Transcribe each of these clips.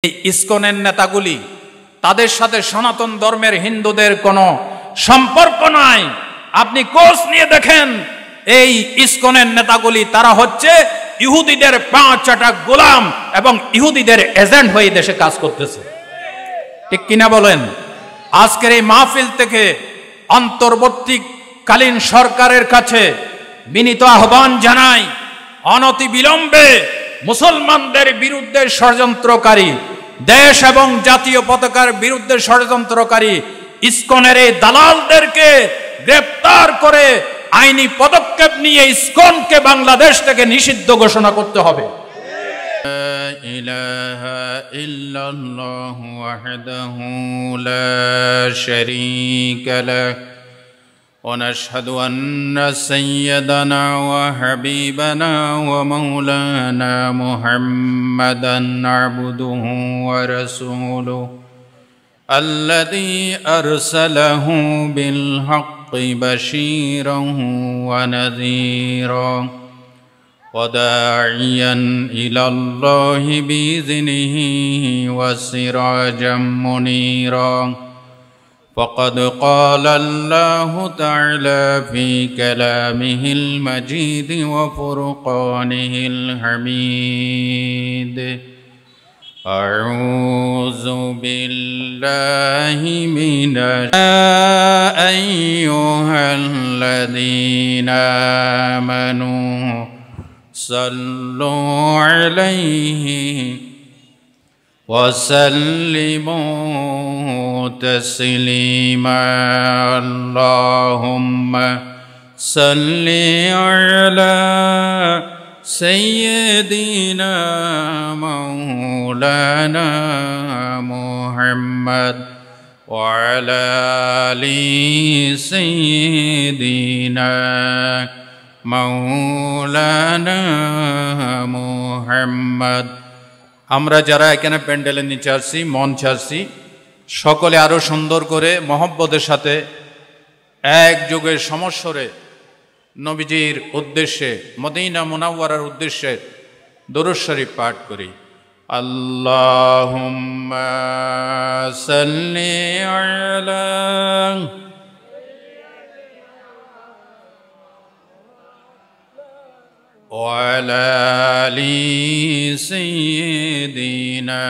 এই ইসকনের নেতাগুলি, তাদের সাথে সনাতন ধর্মের হিন্দুদের কোনো সম্পর্ক নাই। আপনি কোর্স নিয়ে দেখেন, এই ইসকনের নেতাগুলি তারা হচ্ছে ইহুদিদের পাঁচটা গোলাম এবং ইহুদিদের এজেন্ট হয়ে দেশে কাজ করতেছে। ঠিক কিনা বলেন? আজকের এই মাহফিল থেকে অন্তর্বর্তীকালীন সরকারের কাছে বিনীত আহ্বান জানাই, অনতি বিলম্বে মুসলমানদের বিরুদ্ধে ষড়যন্ত্রকারী, দেশ এবং জাতীয় পতাকার বিরুদ্ধে ষড়যন্ত্রকারী ইসকনের এই দালালদেরকে গ্রেফতার করে আইনি পদক্ষেপ নিয়ে ইসকনকে বাংলাদেশ থেকে নিষিদ্ধ ঘোষণা করতে হবে। লা ইলাহা ইল্লাল্লাহু ওয়াহদাহু লা শারীকা লাহু ওয়া নাশহাদু আন্না সাইয়্যিদানা ওয়া হাবিবানা ওয়া মাওলানা মুহাম্মাদান আবদুহু ওয়া রাসূলুহু আল্লাযী আরসালাহু বিল হাক্কি বাশীরান ওয়া নাযীরা وداعيا إلى الله بإذنه وسراجا منيرا فقد قال الله تعالى في كلامه المجيد وفرقانه الحميد أعوذ بالله من أيها الذين آمنوا صلوا عليه وسلموا تسليما اللهم صل على سيدنا مولانا محمد وعلى آل سيدنا মাওলানা মুহাম্মদ। আমরা যারা এখানে প্যান্ডেলের নিচে আসছি, মঞ্চে আসছি, সকলে আরো সুন্দর করে মহব্বতের সাথে একযোগে সমস্বরে নবীজির উদ্দেশ্যে, মদিনা মুনাওয়ারার উদ্দেশ্যে দরুদ শরীফ পাঠ করি। আল্লাহুম্মা সাল্লি আলা وعلى آل سيدنا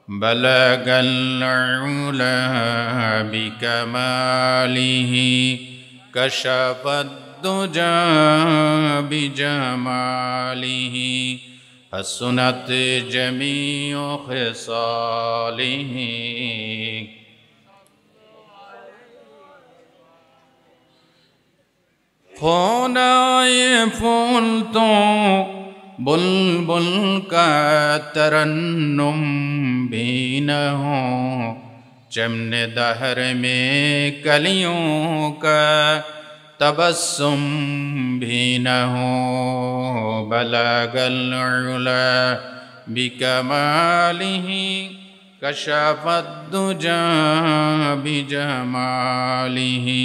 بلغ العلا بكماله كشف الدجى بجماله حسنت جميع خصاله खोनाए फूल तो बुलबुल का तरन्नुम भी न हो, चमने दहर में कलियों का तबस्सुम भी न हो, बलगल उला बिकमालिही कशफद दुजा बिजमालिही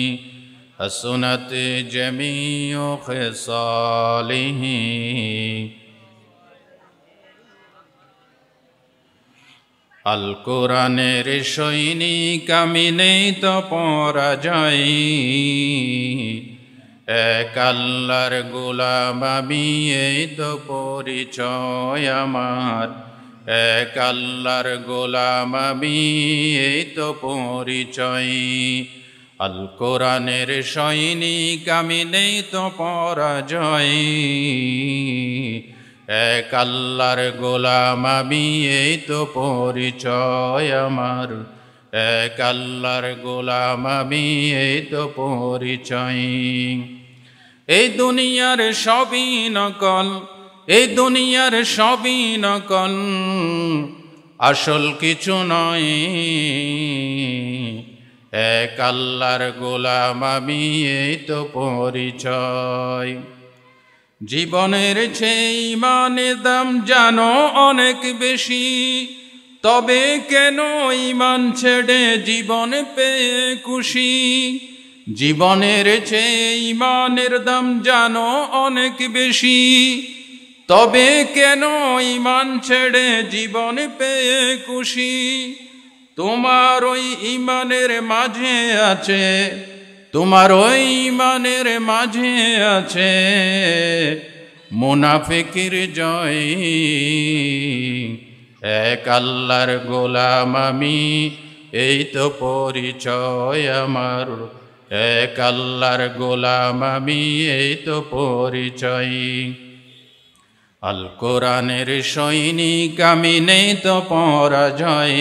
हसनत जमीउ खिसालिही। আল কোরআনের সৈনিক আমি নেই তো পরাজয়, এক আল্লাহর গোলাম আমি এই তো পরিচয় আমার, এক আল্লাহর গোলাম আমি এই তো পরিচয়। আল কোরআনের সৈনিক আমি নেই তো পরাজয়, এক আল্লাহর গোলাম আমি এই তো পরিচয় আমার, এক আল্লাহর গোলাম আমি এই তো পরিচয়। এই দুনিয়ার সবই নকল, এই দুনিয়ার সবই নকল, আসল কিছু নয়, এক আল্লাহর গোলাম আমি এই তো পরিচয়। জীবনের চেয়ে ঈমানের দাম জানো অনেক বেশি, তবে কেন ঈমান ছেড়ে জীবন পেয়ে খুশি। জীবনের চেয়ে ঈমানের দাম জানো অনেক বেশি, তবে কেন ঈমান ছেড়ে জীবন পেয়ে খুশি? তোমার ওই ঈমানের মাঝে আছে, তোমার ওই ঈমানের মাঝে আছে মুনাফিকের জয়। এক আল্লাহর গোলাম আমি, এই তো পরিচয় আমার। এক আল্লাহর গোলাম আমি, এই তো পরিচয়। আল কোরআনের সৈনিক আমি, নেই তো পরাজয়।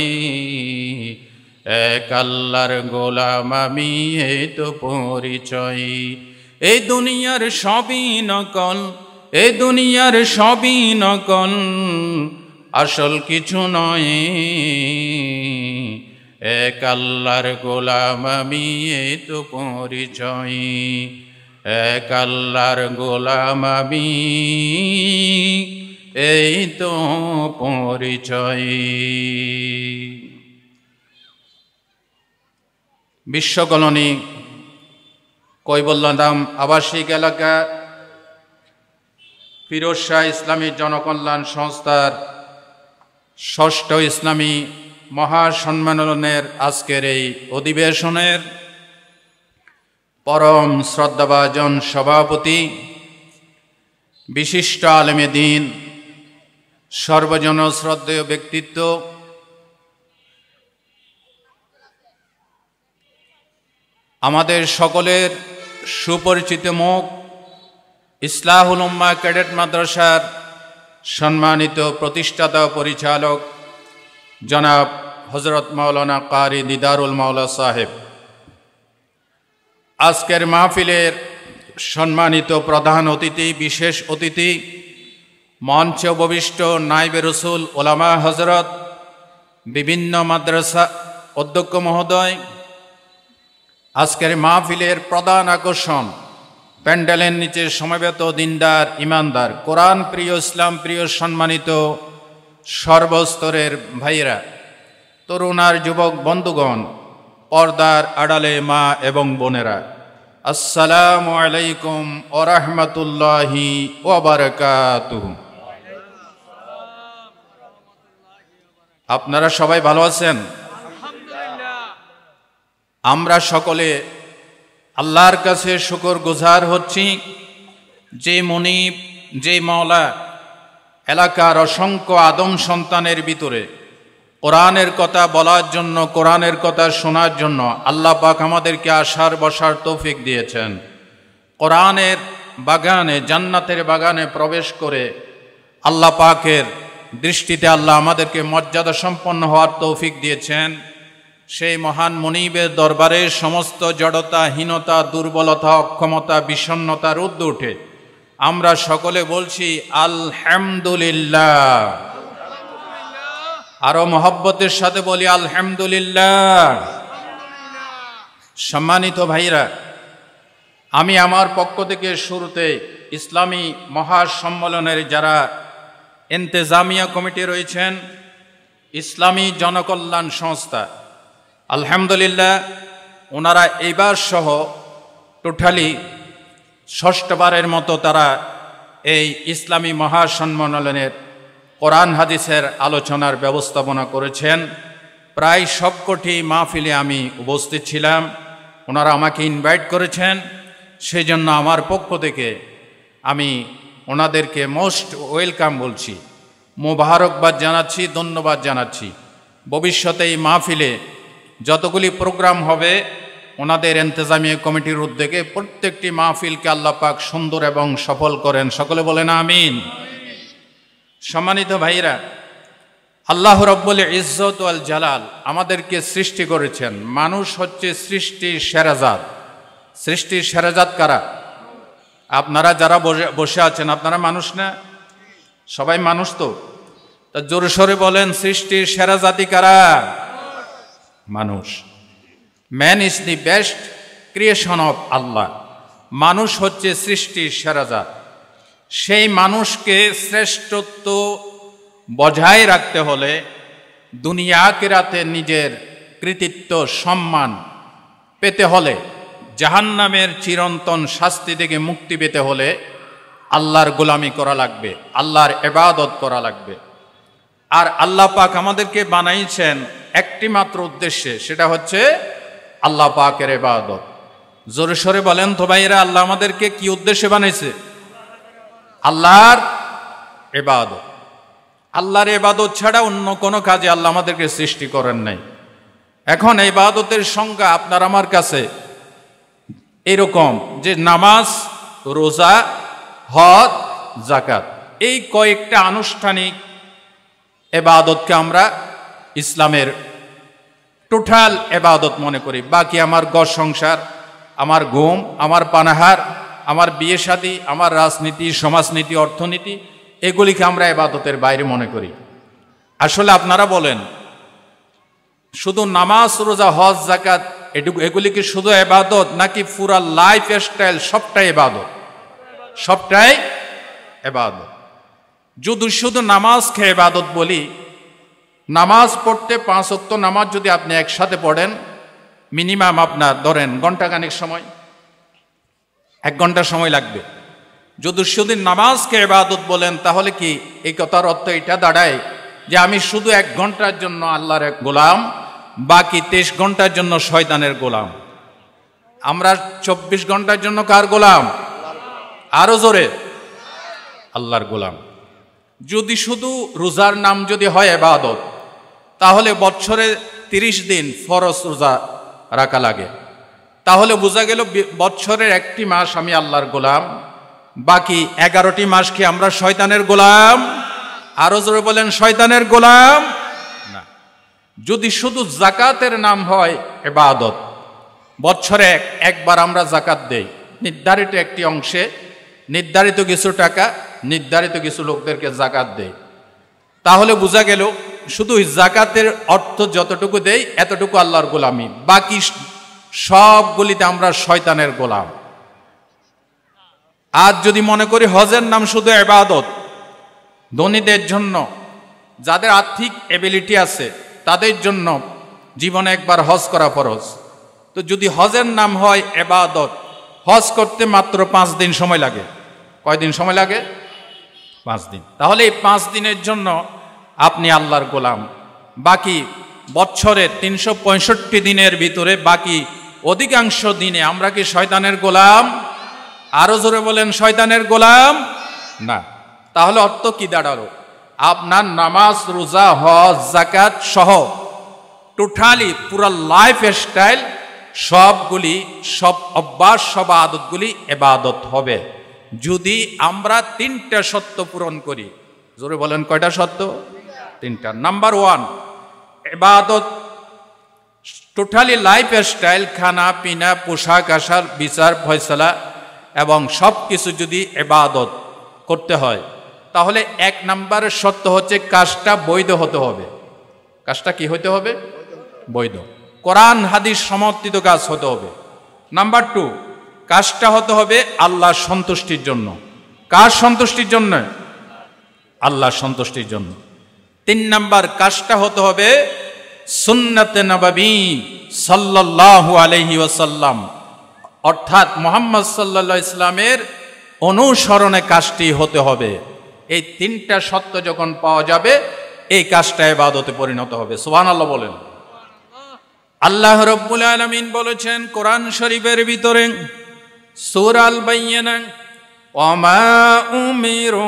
এক আল্লাহর গোলাম আমি, এই তো পরিচয়। এই দুনিয়ার সবই নকল, এই দুনিয়ার সবই নকল, আসল কিছু নয়। এক আল্লাহর গোলাম আমি, এই তো পরিচয়। এক আল্লাহর গোলাম আমি, এই তো পরিচয়। বিশ্বকলোনি কৈবল্যধাম আবাসিক এলাকা ফিরোজ শাহ ইসলামী জনকল্যাণ সংস্থার ষষ্ঠ ইসলামী মহাসম্মেলনের আজকের এই অধিবেশনের পরম শ্রদ্ধাভাজন সভাপতি, বিশিষ্ট আলেমে দ্বীন, সর্বজন শ্রদ্ধেয় ব্যক্তিত্ব, আমাদের সকলের সুপরিচিত মুখ, ইসলাহুল উম্মাহ ক্যাডেট মাদ্রাসার সম্মানিত প্রতিষ্ঠাতা পরিচালক জনাব হযরত মাওলানা কারি দিদারুল মাওলা সাহেব, আজকের মাহফিলের সম্মানিত প্রধান অতিথি, বিশেষ অতিথি, মঞ্চে উপবিষ্ট নায়েবে রসুল ওলামা হযরত, বিভিন্ন মাদ্রাসা অধ্যক্ষ মহোদয়, আজকের মাহফিলের প্রধান আকর্ষণ প্যান্ডেলের নিচে সমবেত দিনদার ইমানদার কোরআন প্রিয়, ইসলাম প্রিয় সম্মানিত সর্বস্তরের ভাইয়েরা, তরুণ আর যুবক বন্ধুগণ, পর্দার আড়ালে মা এবং বোনেরা, আসসালামু আলাইকুম ওয়া রাহমাতুল্লাহি ওয়া বারাকাতুহু। আপনারা সবাই ভালো আছেন? আমরা সকলে আল্লাহর কাছে শুকর গুজার হচ্ছি, যে মুনিব, যে মাওলা এলাকার অসংখ্য আদম সন্তানের ভিতরে কোরআনের কথা বলার জন্য, কোরআনের কথা শোনার জন্য আল্লাহ পাক আমাদেরকে আসার বসার তৌফিক দিয়েছেন। কোরআনের বাগানে, জান্নাতের বাগানে প্রবেশ করে আল্লাহ পাকের দৃষ্টিতে আল্লাহ আমাদেরকে মর্যাদা সম্পন্ন হওয়ার তৌফিক দিয়েছেন। সেই মহান মুনিবের দরবারে সমস্ত জড়তা, হীনতা, দুর্বলতা, অক্ষমতা, বিষণ্ণতার ঊর্ধ্বে উঠে আমরা সকলে বলছি আলহামদুলিল্লাহ। আরো মহব্বতের সাথে বলি আলহামদুলিল্লাহ। সম্মানিত ভাইরা, আমি আমার পক্ষ থেকে শুরুতে ইসলামী মহাসম্মেলনের যারা ইন্তেজামিয়া কমিটি রয়েছেন, ইসলামী জনকল্যাণ সংস্থা, আলহামদুলিল্লাহ, ওনারা এইবার সহ টোটালি ষষ্ঠবারের মতো তারা এই ইসলামী মহাসম্মেলনের কোরআন হাদিসের আলোচনার ব্যবস্থাপনা করেছেন। প্রায় সবকটি মাহফিলে আমি উপস্থিত ছিলাম, ওনারা আমাকে ইনভাইট করেছেন, সেই জন্য আমার পক্ষ থেকে আমি ওনাদেরকে মোস্ট ওয়েলকাম বলছি, মোবারকবাদ জানাচ্ছি, ধন্যবাদ জানাচ্ছি। ভবিষ্যতে এই মাহফিলে যতগুলি প্রোগ্রাম হবে ওনাদের ইন্তেজামিয়া কমিটির উদ্যোগে প্রত্যেকটি মাহফিলকে আল্লাহ পাক সুন্দর এবং সফল করেন, সকলে বলেন আমিন। সম্মানিত ভাইরা, আল্লাহ রব্বুল ইজ্জত ওয়াল জালাল আমাদেরকে সৃষ্টি করেছেন। মানুষ হচ্ছে সৃষ্টির সেরাজাত। সৃষ্টির সেরাজাত কারা? আপনারা যারা বসে আছেন, আপনারা মানুষ না? সবাই মানুষ তো? তা জোরে সরে বলেন, সৃষ্টির সেরা জাতি কারা? মানুষ। Man is the best creation of Allah. মানুষ হচ্ছে সৃষ্টির সেরা জাত। সেই মানুষকে শ্রেষ্ঠত্ব বজায় রাখতে হলে, দুনিয়া আখিরাতে নিজের কৃতিত্ব সম্মান পেতে হলে, জাহান্নামের চিরন্তন শাস্তি থেকে মুক্তি পেতে হলে আল্লাহর গোলামি করা লাগবে, আল্লাহর ইবাদত করা লাগবে। আর আল্লাহ পাক আমাদেরকে বানাইছেন একটি মাত্র উদ্দেশ্যে, সেটা হচ্ছে আল্লাহ পাকের ইবাদত। জোরে সরে বলেন তো ভাইরা, আল্লাহ আমাদেরকে কি উদ্দেশ্যে বানাইছে? আল্লাহর ইবাদত। আল্লাহর ইবাদত ছাড়া অন্য কোনো কাজে আল্লাহ আমাদেরকে সৃষ্টি করেন নাই। এখন ইবাদতের সংজ্ঞা আপনার আমার কাছে এরকম যে নামাজ, রোজা, হজ, যাকাত, এই কয়েকটা আনুষ্ঠানিক ইবাদতকে আমরা ইসলামের টোটাল ইবাদত মনে করি। বাকি আমার ঘর সংসার, আমার ঘুম, আমার পানাহার, আমার বিয়ে শাদী, আমার রাজনীতি, সমাজনীতি, অর্থনীতি, এগুলিকে আমরা ইবাদতের বাইরে মনে করি। আসলে আপনারা বলেন, শুধু নামাজ, রোজা, হজ, যাকাত এগুলি কি শুধু ইবাদত, নাকি পুরা লাইফ স্টাইল সবটাই ইবাদত? সবটাই ইবাদত। যদি শুধু নামাজকে ইবাদত বলি, নামাজ পড়তে 5 ওয়াক্ত নামাজ যদি আপনি একসাথে পড়েন, মিনিমাম আপনার ধরেন ঘন্টাখানেক সময়, 1 ঘন্টা সময় লাগবে। যদি শুধু নামাজকে ইবাদত বলেন, তাহলে কি এই কথার অর্থ এটা দাঁড়ায় যে আমি শুধু 1 ঘন্টার জন্য আল্লাহর এক গোলাম, বাকি 23 ঘন্টার জন্য শয়তানের গোলাম? আমরা 24 ঘন্টার জন্য কার গোলাম? আরো জোরে, আল্লাহর গোলাম। যদি শুধু রোজার নাম যদি হয় ইবাদত, তাহলে বছরে 30 দিন ফরজ রোজা রাখা লাগে। তাহলে বোঝা গেল বছরের 1টি মাস আমি আল্লাহর গোলাম, বাকি 11টি মাস কি আমরা শয়তানের গোলাম? আরো জোরে বলেন, শয়তানের গোলাম না। যদি শুধু যাকাতের নাম হয় ইবাদত, বছরে একবার আমরা যাকাত দেই, নির্ধারিত একটি অংশে, নির্ধারিত কিছু টাকা, নির্ধারিত কিছু লোকদেরকে যাকাত দেই, তাহলে বোঝা গেল শুধু যাকাতের অর্থ যতটুকু দেই এতটুকু আল্লাহর গোলামি, বাকি সবগুলিতে আমরা শয়তানের গোলাম। আর যদি মনে করি হজের নাম শুধু ইবাদত, ধনীদের জন্য, যাদের আর্থিক এবিলিটি আছে তাদের জন্য জীবনে একবার হজ করা ফরজ, তো যদি হজের নাম হয় ইবাদত, হজ করতে মাত্র 5 দিন সময় লাগে। কয়দিন সময় লাগে? 5 দিন। তাহলে এই 5 দিনের জন্য আপনি আল্লাহর গোলাম। বাকি বছরে 365 দিনের ভিতরে বাকি অধিকাংশ দিনে আমরা কি শয়তানের গোলাম? আরো জোরে বলেন, শয়তানের গোলাম না। তাহলে অর্থ কি দাঁড়ালো? আপনার নামাজ, রোজা, হজ, যাকাত সহ টোটালি পুরো লাইফ স্টাইল সবগুলি, সব অভ্যাস, সব আদতগুলি ইবাদত হবে যদি আমরা 3টা শর্ত পূরণ করি। জোরে বলেন, কয়টা শর্ত? 3টা। নাম্বার 1, ইবাদত টোটালি লাইফ স্টাইল, খানা পিনা, পোশাক আশাক, বিচার ফয়সালা এবং সব কিছু যদি ইবাদত করতে হয়, তাহলে 1 নম্বরের শর্ত হচ্ছে কাজটা বৈধ হতে হবে। কাজটা কি হতে হবে? বৈধ, কোরআন হাদিস সমর্থিত কাজ হতে হবে। নাম্বার 2, কাজটা হতে হবে আল্লাহর সন্তুষ্টির জন্য। কার সন্তুষ্টির জন্য? আল্লাহর সন্তুষ্টির জন্য। 3 নাম্বার, কাজটা হতে হবে সুন্নাতে নববী সাল্লাল্লাহু আলাইহি ওয়াসাল্লাম, অর্থাৎ মুহাম্মদ সাল্লাল্লাহু আলাইহি ইসলামের অনুসরণে কাজটি হতে হবে। এই 3টা শর্ত যখন পাওয়া যাবে, এই কাজটা ইবাদতে পরিণত হবে। সুবহানাল্লাহ বলেন। আল্লাহ রাব্বুল আলামিন বলেছেন কোরআন শরীফের ভিতরে, সূরা আল বাইয়িনা, ওয়ামা উমিরু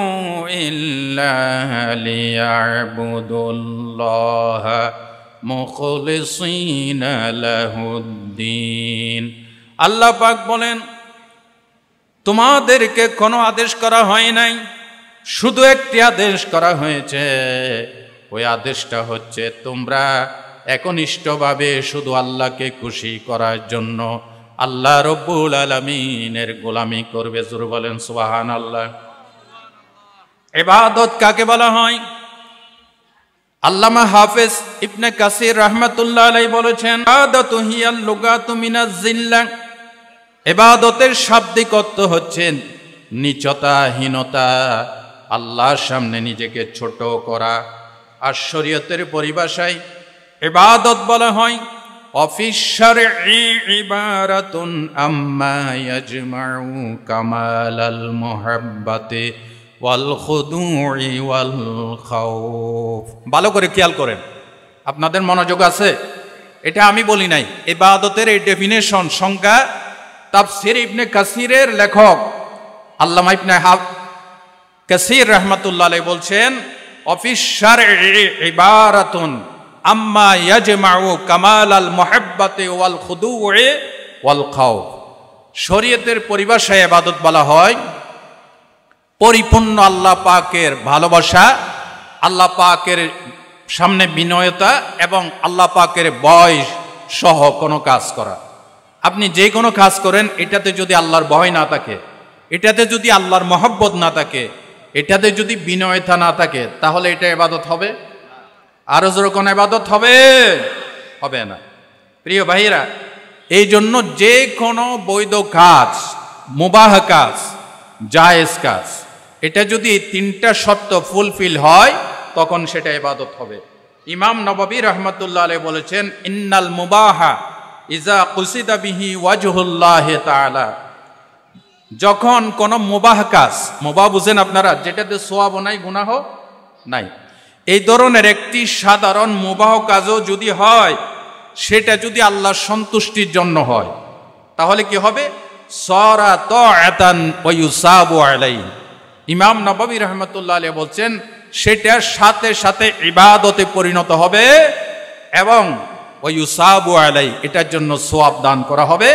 ইল্লা লিয়াবুদুল্লাহা মুখলিসিনা লাহুদ্দিন। আল্লাহ পাক বলেন, তোমাদেরকে কোনো আদেশ করা হয় নাই, শুধু একটি আদেশ করা হয়েছে। ওই আদেশটা হচ্ছে তোমরা একনিষ্ঠভাবে শুধু আল্লাহকে খুশি করার জন্য আল্লাহ রব্বুল আলামিনের গোলামি করবে। জোরে বলেন সুবহানাল্লাহ। ইবাদত কাকে বলা হয়? আল্লামা হাফেজ ইবনে কাসির রাহমাতুল্লাহ আলাইহি বলেছেন, ইবাদাতু হিয়াল লুগাতু মিনাজ জিল্লাহ। ইবাদতের শাব্দিক অর্থ হচ্ছে নিচতা, হীনতা, আল্লাহর সামনে নিজেকে ছোট করা। আর শরীয়তের পরিভাষায় ইবাদত বলা হয় وفي الشرع عبارة عما يجمع كمال المحبة والخضوع والخوف। ভালো করে খেয়াল করেন, আপনাদের মনোযোগ আছে? এটা আমি বলি নাই, ইবাদতের এই ডেফিনেশন সংজ্ঞা তাফসীর ইবনে কাসিরের লেখক আল্লামা ইবনে কাসির রাহমাতুল্লাহ আলাইহি বলছেন, অফিস শারঈ ইবারাতুন আম্মা ইয়াজমাউ কামাল আল মুহাব্বাতি ওয়াল খুদু'i ওয়াল খাউফ। শরীয়তের পরিভাষায় ইবাদত বলা হয় পরিপূর্ণ আল্লাহ পাকের ভালোবাসা, আল্লাহ পাকের সামনে বিনয়তা এবং আল্লাহ পাকের ভয় সহ কোনো কাজ করা। আপনি যে কোনো কাজ করেন, এটাতে যদি আল্লাহর ভয় না থাকে, এটাতে যদি আল্লাহর মহব্বত না থাকে, এটাতে যদি বিনয়তা না থাকে, তাহলে এটা ইবাদত হবে? আরো জোরে কোন ইবাদত হবে? হবে না। প্রিয় ভাইরা, এই জন্য যে কোনো বৈধ কাজ, মুবাহ কাজ, জায়েজ কাজ, এটা যদি তিনটা শর্ত ফুলফিল হয় তখন সেটা ইবাদত হবে। ইমাম নববী রাহমাতুল্লাহ আলাইহি বলেছেন, ইন্নাল মুবাহা ইজা কুসিদা বিহি ওয়াজহুল্লাহি তাআলা। যখন কোন মুবাহ কাজ, মুবাহ বুঝেন আপনারা, যেটাতে সওয়াব নাই গুনাহ নাই, এই ধরনের একটি সাধারণ মুবাহ কাজও যদি হয়, সেটা যদি আল্লাহর সন্তুষ্টির জন্য হয়, তাহলে কি হবে? সারা তাআতান ওয়া ইউসাবু আলাইহি। ইমাম নববী রাহমাতুল্লাহ আলাইহি বলছেন, সেটা সাথে সাথে ইবাদতে পরিণত হবে এবং ওয়া ইউসাবু আলাইহি, এটার জন্য সওয়াব দান করা হবে,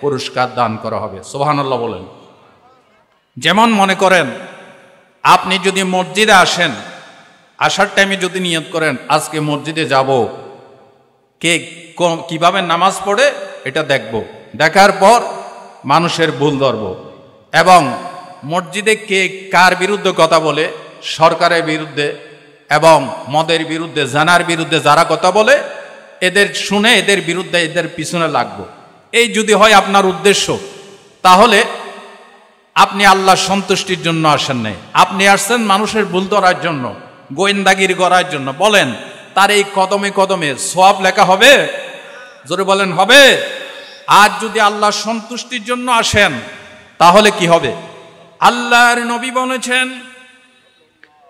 পুরস্কার দান করা হবে। সুবহানাল্লাহ বলেন। যেমন মনে করেন, আপনি যদি মসজিদে আসেন, আসার টাইমে যদি নিয়ত করেন আজকে মসজিদে যাব, কে কিভাবে নামাজ পড়ে এটা দেখব, দেখার পর মানুষের ভুল ধরব, এবং মসজিদে কে কার বিরুদ্ধে কথা বলে, সরকারের বিরুদ্ধে এবং মদের বিরুদ্ধে, জানার বিরুদ্ধে যারা কথা বলে, এদের শুনে এদের বিরুদ্ধে, এদের পিছনে লাগবো, এই যদি হয় আপনার উদ্দেশ্য, তাহলে আপনি আল্লাহর সন্তুষ্টির জন্য আসেন নাই, আপনি আসছেন মানুষের ভুল ধরার জন্য, গোয়েন্দাগিরি করার জন্য। বলেন, তার এই কদমে কদমে সওয়াব লেখা হবে? জোরে বলেন, হবে? আর যদি আল্লাহর সন্তুষ্টির জন্য আসেন, তাহলে কি হবে? আল্লাহর নবী বলেছেন,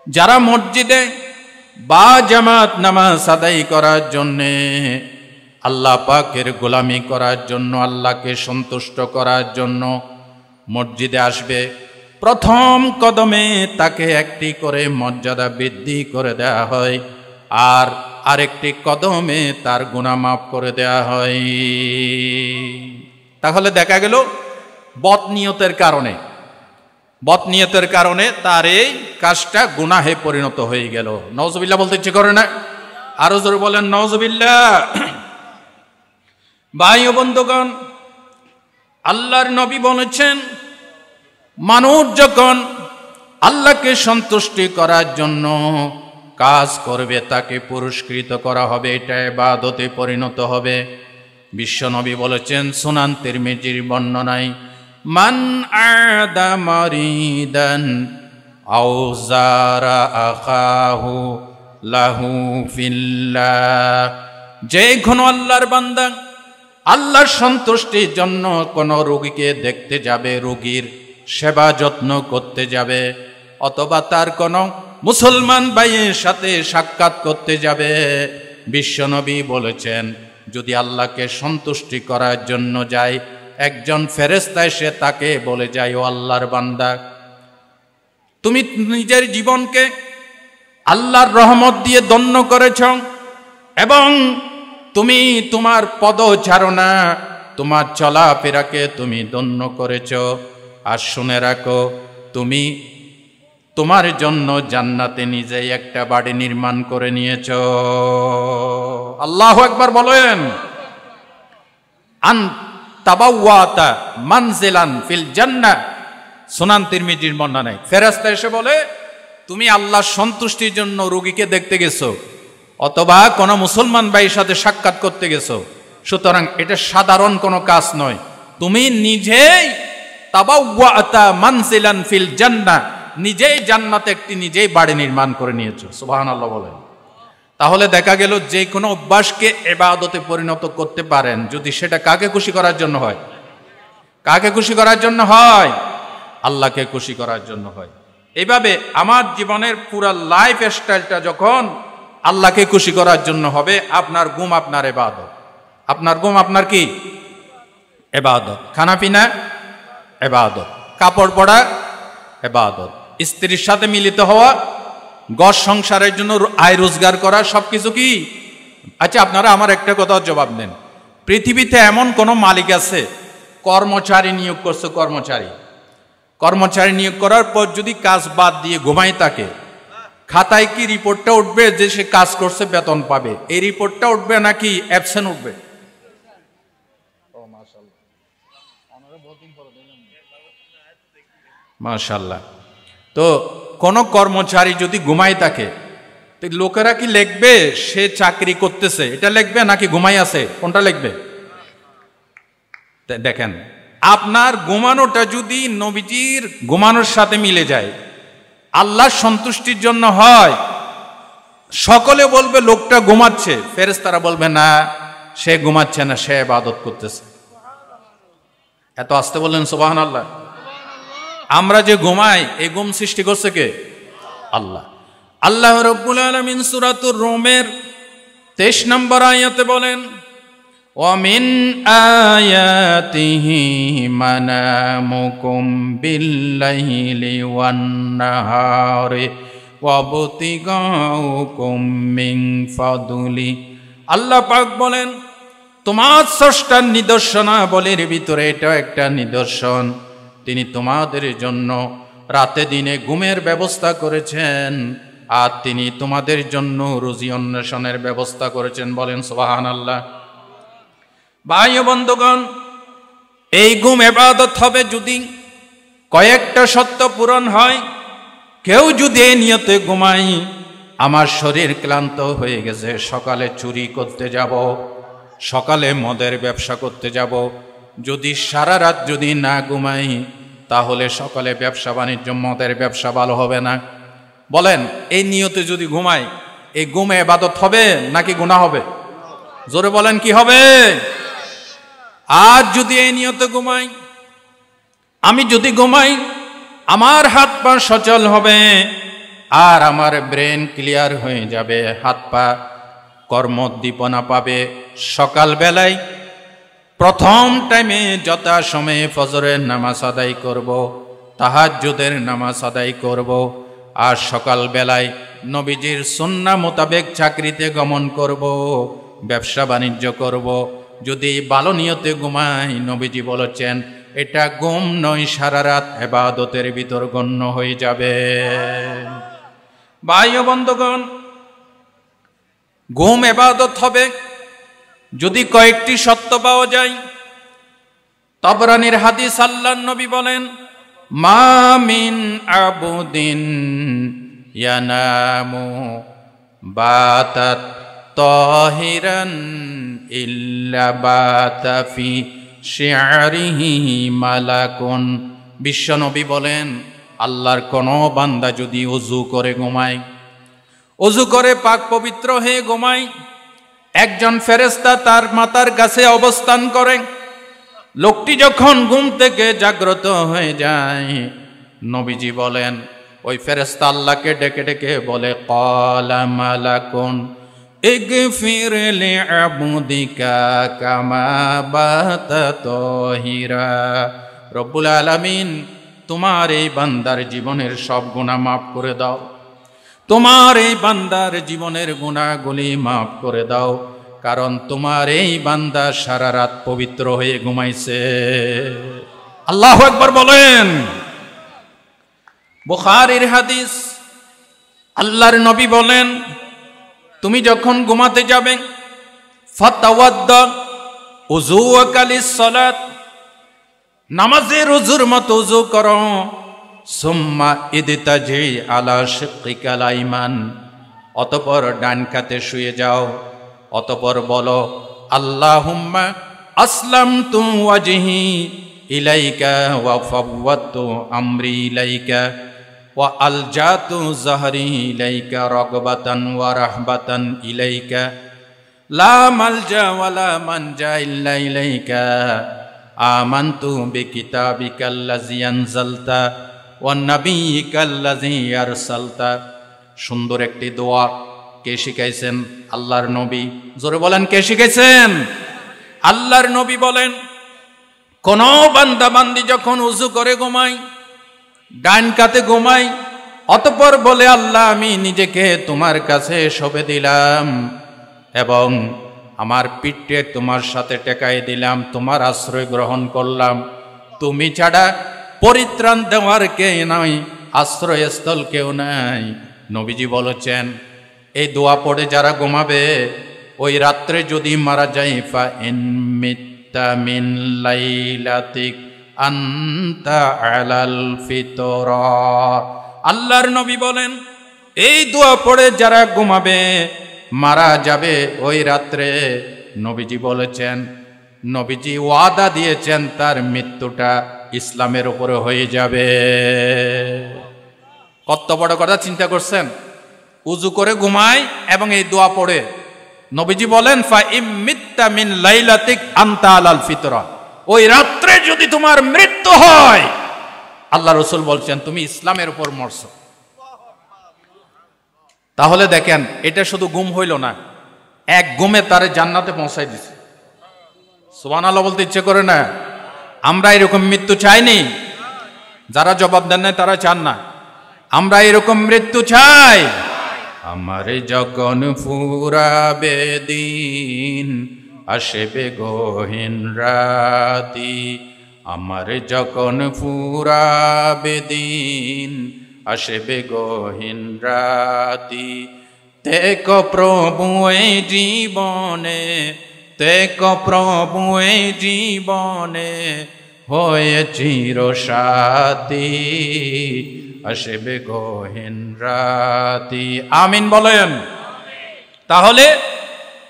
যারা মসজিদে বা জামাত নামাজ আদায় করার জন্যে, আল্লাহ পাকের গোলামি করার জন্য, আল্লাহকে সন্তুষ্ট করার জন্য মসজিদে আসবে, প্রথম কদমে তাকে একটি করে মর্যাদা বৃদ্ধি করে দেয়া হয়, আর আরেকটি কদমে তার গুনাহ মাফ করে দেয়া হয়। তাহলে দেখা গেল বদনিয়তের কারণে তার এই কাজটা গুনাহে পরিণত হয়ে গেল। নাউজুবিল্লাহ বলতে ইচ্ছে করে না? আরো জোরে বলেন নাউজুবিল্লাহ। ভাই ও বন্ধুগণ, আল্লাহর নবী বলেছেন, মানুষ যখন আল্লাহকে সন্তুষ্টি করার জন্য কাজ করবে, তাকে পুরস্কৃত করা হবে, এটা ইবাদতে পরিণত হবে। বিশ্ব নবী বলেছেন সুনান তিরমিজির বর্ণনায়, মান আদা মারিদান আও যারা আখাহু লাহু ফিল্লাহ। যে কোনো আল্লাহর বান্দা আল্লাহর সন্তুষ্টির জন্য কোন রোগীকে দেখতে যাবে, রোগীর সেবা যত্ন করতে যাবে, অথবা তার কোন মুসলমান ভাইয়ের সাথে সাক্ষাৎ করতে যাবে, বিশ্বনবী বলেছেন, যদি আল্লাহকে সন্তুষ্টি করার জন্য যায়, একজন ফেরেশতা এসে তাকে বলে যায়, ও আল্লাহর বান্দা, তুমি নিজের জীবনকে আল্লাহর রহমত দিয়ে ধন্য করেছ এবং তুমি তোমার পদচারণা, তোমার চলাফেরাকে তুমি ধন্য করেছ, আর শুনে রাখো, তুমি তোমার জন্য জান্নাতে নিজেই একটা বাড়ি নির্মাণ করে নিয়েছ। আল্লাহু আকবার বলেন। আন তাবাওয়াতা মানজিলান ফিল জান্নাহ, সুনান তিরমিজির বর্ণনায় ফেরেশতা এসে বলে, তুমি আল্লাহর সন্তুষ্টির জন্য রোগীকে দেখতে গেছো, অথবা কোন মুসলমান ভাইয়ের সাথে সাক্ষাৎ করতে গেছো, সুতরাং এটা সাধারণ কোনো কাজ নয়, তুমি নিজেই তাবাওয়াতা মানজিলান ফিল জান্নাহ, নিজেই জান্নাতে একটি নিজেই বাড়ি নির্মাণ করে নিয়েছো। সুবহানাল্লাহ বলেন। তাহলে দেখা গেল যে কোনো অভ্যাসকে ইবাদতে পরিণত করতে পারেন যদি সেটা কাকে খুশি করার জন্য হয়। কাকে খুশি করার জন্য হয়? আল্লাহকে খুশি করার জন্য হয়। এইভাবে আমার জীবনের পুরা লাইফ স্টাইলটা যখন আল্লাহকে খুশি করার জন্য হবে, আপনার ঘুম আপনার ইবাদত, আপনার ঘুম আপনার কি ইবাদত, খানাপিনা ইবাদত, কাপড় পরা ইবাদত, স্ত্রীর সাথে মিলিত হওয়া, ঘর সংসারের জন্য আয় রোজগার করা, সবকিছু কি। আচ্ছা, আপনারা আমার একটা কথা জবাব দেন, পৃথিবীতে এমন কোন মালিক আছে কর্মচারী নিয়োগ করছে, কর্মচারী নিয়োগ করার পর যদি কাজ বাদ দিয়ে ঘুমাই থাকে, খাতায় কি রিপোর্টটা উঠবে যে সে কাজ করছে বেতন পাবে? এই রিপোর্টটা উঠবে নাকি অ্যাবসেন্ট উঠবে? মাশাআল্লাহ। তো কোন কর্মচারী যদি ঘুমাই থাকে, লোকেরা কি লিখবে সে চাকরি করতেছে এটা লিখবে নাকি ঘুমাই আছে, কোনটা লিখবে? দেখেন, আপনার ঘুমানোটা যদি নবীজির ঘুমানোর সাথে মিলে যায়, আল্লাহর সন্তুষ্টির জন্য হয়, সকলে বলবে লোকটা ঘুমাচ্ছে, ফেরেশতারা বলবে না সে ঘুমাচ্ছে না, সে ইবাদত করতেছে। এত আস্তে বললেন সুবহানাল্লাহ। আমরা যে ঘুমাই, এই ঘুম সৃষ্টি করছে কে? আল্লাহ। আল্লাহ রাব্বুল আলামিন সূরাতুর রুমের 23 নম্বর আয়াতে বলেন, ওয়ামিন আয়াতিহি মানামুকুম বিল্লাইলি ওয়ান নাহারি ওয়াবতিগাউকুম মিন ফাদলি। আল্লাহ পাক বলেন, তোমার স্রষ্টার নিদর্শনাবলীর ভিতরে এটা একটা নিদর্শন, তিনি তোমাদের জন্য রাতে দিনে ঘুমের ব্যবস্থা করেছেন, আর তিনি তোমাদের জন্য রুজি অন্বেষণের ব্যবস্থা করেছেন। বলেন সুবহানাল্লাহ। ভাই ও বন্ধুগণ, এই ঘুম ইবাদত হবে যদি কয়েকটা শর্ত পূরণ হয়। কেউ যদি এই নিয়তে ঘুমাই, আমার শরীর ক্লান্ত হয়ে গেছে, সকালে চুরি করতে যাব, সকালে মদের ব্যবসা করতে যাব, যদি সারা রাত যদি না ঘুমাই, তাহলে সকালে ব্যবসা বাণিজ্য মদের ব্যবসা ভালো হবে না। বলেন, এই নিয়তে যদি ঘুমাই, এই ঘুমে ইবাদত হবে নাকি গুনাহ হবে? জোরে বলেন, কি হবে? আজ যদি এই নিয়তে ঘুমাই, আমি যদি ঘুমাই, আমার হাত পা সচল হবে আর আমার ব্রেন ক্লিয়ার হয়ে যাবে, হাত পা কর্মোদ্দীপনা পাবে। সকাল বেলায় প্রথম টাইমে যথাসময়ে ফজরের নামাজ আদায় করব, তাহাজ্জুদের নামাজ আদায় করব, আর সকাল বেলায় নবীজির সুন্নাহ মোতাবেক চাকরিতে গমন করব, ব্যবসা বাণিজ্য করব। যদি ভালো নিয়তে ঘুমাই, নবীজি বলেছেন এটা ঘুম নয়, সারা রাত ইবাদতের ভিতর গণ্য হয়ে যাবে। ভাই ও বন্ধুগণ, ঘুম ইবাদত হবে যদি কয়েকটি শর্ত পাওয়া যায়। তাবরানীর হাদিস, আল্লাহর নবী বলেন, মা মিন আবুদিন ইয়ানামু বাতাত তাহিরান ইল্লা বাতা ফি শি'রিহি মালাকুন। বিশ্বনবী বলেন, আল্লাহর কোন বান্দা যদি ওযু করে ঘুমায়, ওযু করে পাক পবিত্র হয়ে ঘুমায়, একজন ফেরেশতা তার মাথার কাছে অবস্থান করে। লোকটি যখন ঘুম থেকে জাগ্রত হয়ে যায়, নবীজি বলেন ওই ফেরেশতা আল্লাহকে ডেকে ডেকে বলে, ক্বালা মালাকুন ইগফির লিআবদিকা কামা বাতা তাহিরা। রব্বুল আলামিন, তোমার এই বান্দার জীবনের সব গুনাহ মাফ করে দাও, তোমার এই বান্দার জীবনের গুনাহগুলি মাফ করে দাও, কারণ তোমার এই বান্দা সারা রাত পবিত্র হয়ে ঘুমাইছে। আল্লাহু আকবার বলেন। বুখারীর হাদিস, আল্লাহর নবী বলেন, তুমি যখন ঘুমাতে যাবে, ফাতাওয়াদ্দা উযুকা লিস-সালাত, নামাজের ওযুর মতো ওযু করো, সুম্মা ইদতাজি আলা শিক্কিকাল আইমান, অতঃপর ডান কাতে শুয়ে যাও, অতঃপর বলো, আল্লাহুম্মা আসলামতু ওয়াজহি ইলাইকা ওয়া ফাওয়াদতু আমরি ইলাইকা। ওয়া আলজাতু যাহরি ইলাইকা রাগবাতান ওয়া রাহবাতান ইলাইকা লা মালজা ওয়া লা মানজা ইল্লা ইলাইকা আমানতু বিকিতাবিকাল্লাযী আনজালতা ওয়ান নাবিয়িকাল্লাযী আরসালতা। সুন্দর একটি দোয়া। কে শিখাইছেন? আল্লাহর নবী। জোরে বলেন, কে শিখাইছেন? আল্লাহর নবী বলেন, কোন বান্দা বান্দি যখন উযু করে ঘুমায়, ডান কাতে ঘুমায়, অতঃপর বলে আল্লাহ আমি নিজেকে তোমার কাছে সঁপে দিলাম এবং আমার পিঠে তোমার সাথে টেকাই দিলাম, তোমার আশ্রয় গ্রহণ করলাম, তুমি ছাড়া পরিত্রাণ দেওয়ার কে নাই, আশ্রয়স্থল কেউ নাই। নবীজি বলেছেন এই দোয়া পড়ে যারা ঘুমাবে ওই রাত্রে যদি মারা যায়, ফা ইন মিত্তা মিন লাইলাতিক আনতা আলাল ফিতরা। আল্লাহর নবী বলেন এই দোয়া পড়ে যারা ঘুমাবে মারা যাবে ওই রাত্রে, নবীজি বলেছেন, নবীজি ওয়াদা দিয়েছেন তার মৃত্যুটা ইসলামের উপরে হয়ে যাবে। কত বড় কথা চিন্তা করছেন? উযু করে ঘুমায় এবং এই দোয়া পড়ে। নবীজি বলেন ফা ইম মিত্তা মিন লাইলাতিক আনতা আলাল ফিতরা, ওই রাত্রে যদি তোমার মৃত্যু হয়, আল্লাহ রাসূল বলছেন তুমি ইসলামের উপর মরছো। তাহলে দেখেন এটা শুধু গুম হইল না, এক গুমে তারে জান্নাতে পৌঁছাই দিছে। সুবহানাল্লাহ বলতে ইচ্ছে করে না? আমরা এরকম মৃত্যু চাইনি। যারা জবাব দেন না তারা চান না। আমরা এরকম মৃত্যু চাই। আমার যখন ফুরাবে দিন, আসবে গহীন রাতি, আমার যখন ফুরাবে দিন, আসবে গহীন রাতি, তেক প্রভু এই জীবনে, তেক প্রভু এই জীবনে হয়ে চিরসাথী, আসবে গহীন রাতি। আমিন বলেন। তাহলে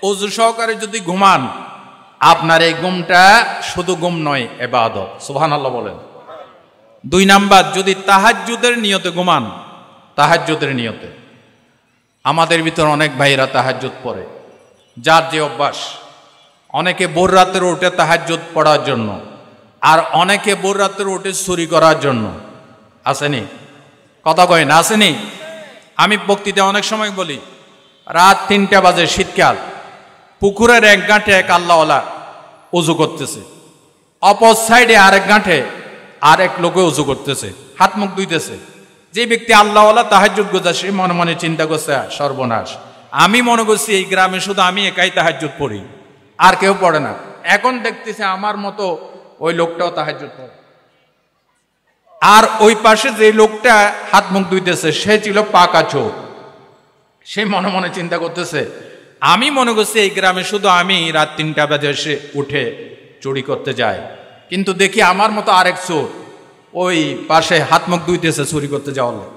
ওযু সহকারে যদি ঘুমান, আপনার এই ঘুমটা শুধু ঘুম নয়, ইবাদত। সুবহানাল্লাহ বলেন। 2 নাম্বার, যদি তাহাজ্জুদের নিয়তে ঘুমান, তাহাজ্জুদের নিয়তে। আমাদের ভিতর অনেক ভাইরা তাহাজ্জুদ পড়ে, যার যে অভ্যাস। অনেকে ভোর রাতে উঠে তাহাজ্জুদ পড়ার জন্য, আর অনেকে ভোর রাতে উঠে চুরি করার জন্য। আসেনি? কথা কয় না? আসেনি? আমি বক্তৃতা অনেক সময় বলি, রাত 3টা বাজে, শীতকাল, পুকুরের এক গাঁটে এক আল্লাহওয়ালা উযু করতেছে, অপর সাইডে আরেক গাঁটে আরেক লোকে উযু করতেছে, হাত মুখ ধুইতেছে। যে ব্যক্তি আল্লাহওয়ালা তাহাজ্জুদ গুজার, সে মনে মনে চিন্তা করছে সর্বনাশ, আমি মনে করছি এই গ্রামে শুধু আমি একাই তাহাজ্জুদ পড়ি, আর কেউ পড়ে না। এখন দেখতেছে আমার মতো ওই লোকটাও তাহাজ্জুদ পড়ে। আর ওই পাশে যে লোকটা হাত মুখ ধুইতেছে সে ছিল পাকা চোর। সে মনে মনে চিন্তা করতেছে, আমি মনে করছি এই গ্রামে শুধু আমি রাত 3টা বাজে এসে উঠে চুরি করতে যাই, কিন্তু দেখি আমার মতো আরেক চোর ওই পাশে হাত মুখ ধুইতেছে চুরি করতে যাওয়ার।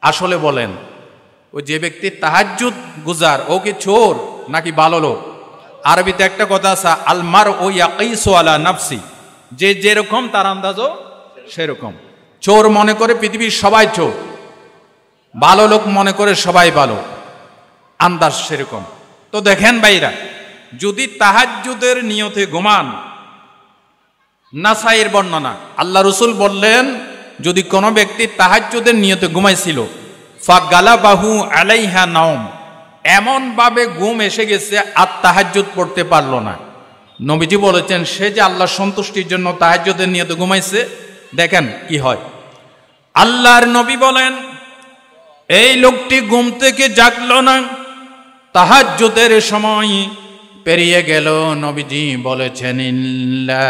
আসলে বলেন, ওই যে ব্যক্তি তাহাজ্জুদ গুজার, ও কি চোর নাকি ভালো লোক? আরবিতে একটা কথা আছে, আলমার ও ইয়াকিসু আলা নাফসি, যে যেরকম তার আন্দাজও সেরকম। চোর মনে করে পৃথিবীর সবাই চোর, ভালো লোক মনে করে সবাই ভালো, আন্দাজ সেরকম। তো দেখেন ভাইরা, যদি তাহাজ্জুদের নিয়তে ঘুমান, নাসাইয়ের বর্ণনা, আল্লাহ রাসূল বললেন যদি কোনো ব্যক্তি তাহাজ্জুদের নিয়তে ঘুমাইছিল, ফাগালাবাহু আলাইহা নাওম, এমন ভাবে ঘুম এসে গেছে আর তাহাজ্জুদ পড়তে পারলো না, নবীজি বলেছেন সে যে আল্লাহর সন্তুষ্টির জন্য তাহাজ্জুদের নিয়তে ঘুমাইছে, দেখেন কি হয়। আল্লাহর নবী বলেন এই লোকটি ঘুম থেকে জাগলো না, তাহাজ্জুদের সময় পেরিয়ে গেল। নবীজি বলেছেন ইল্লা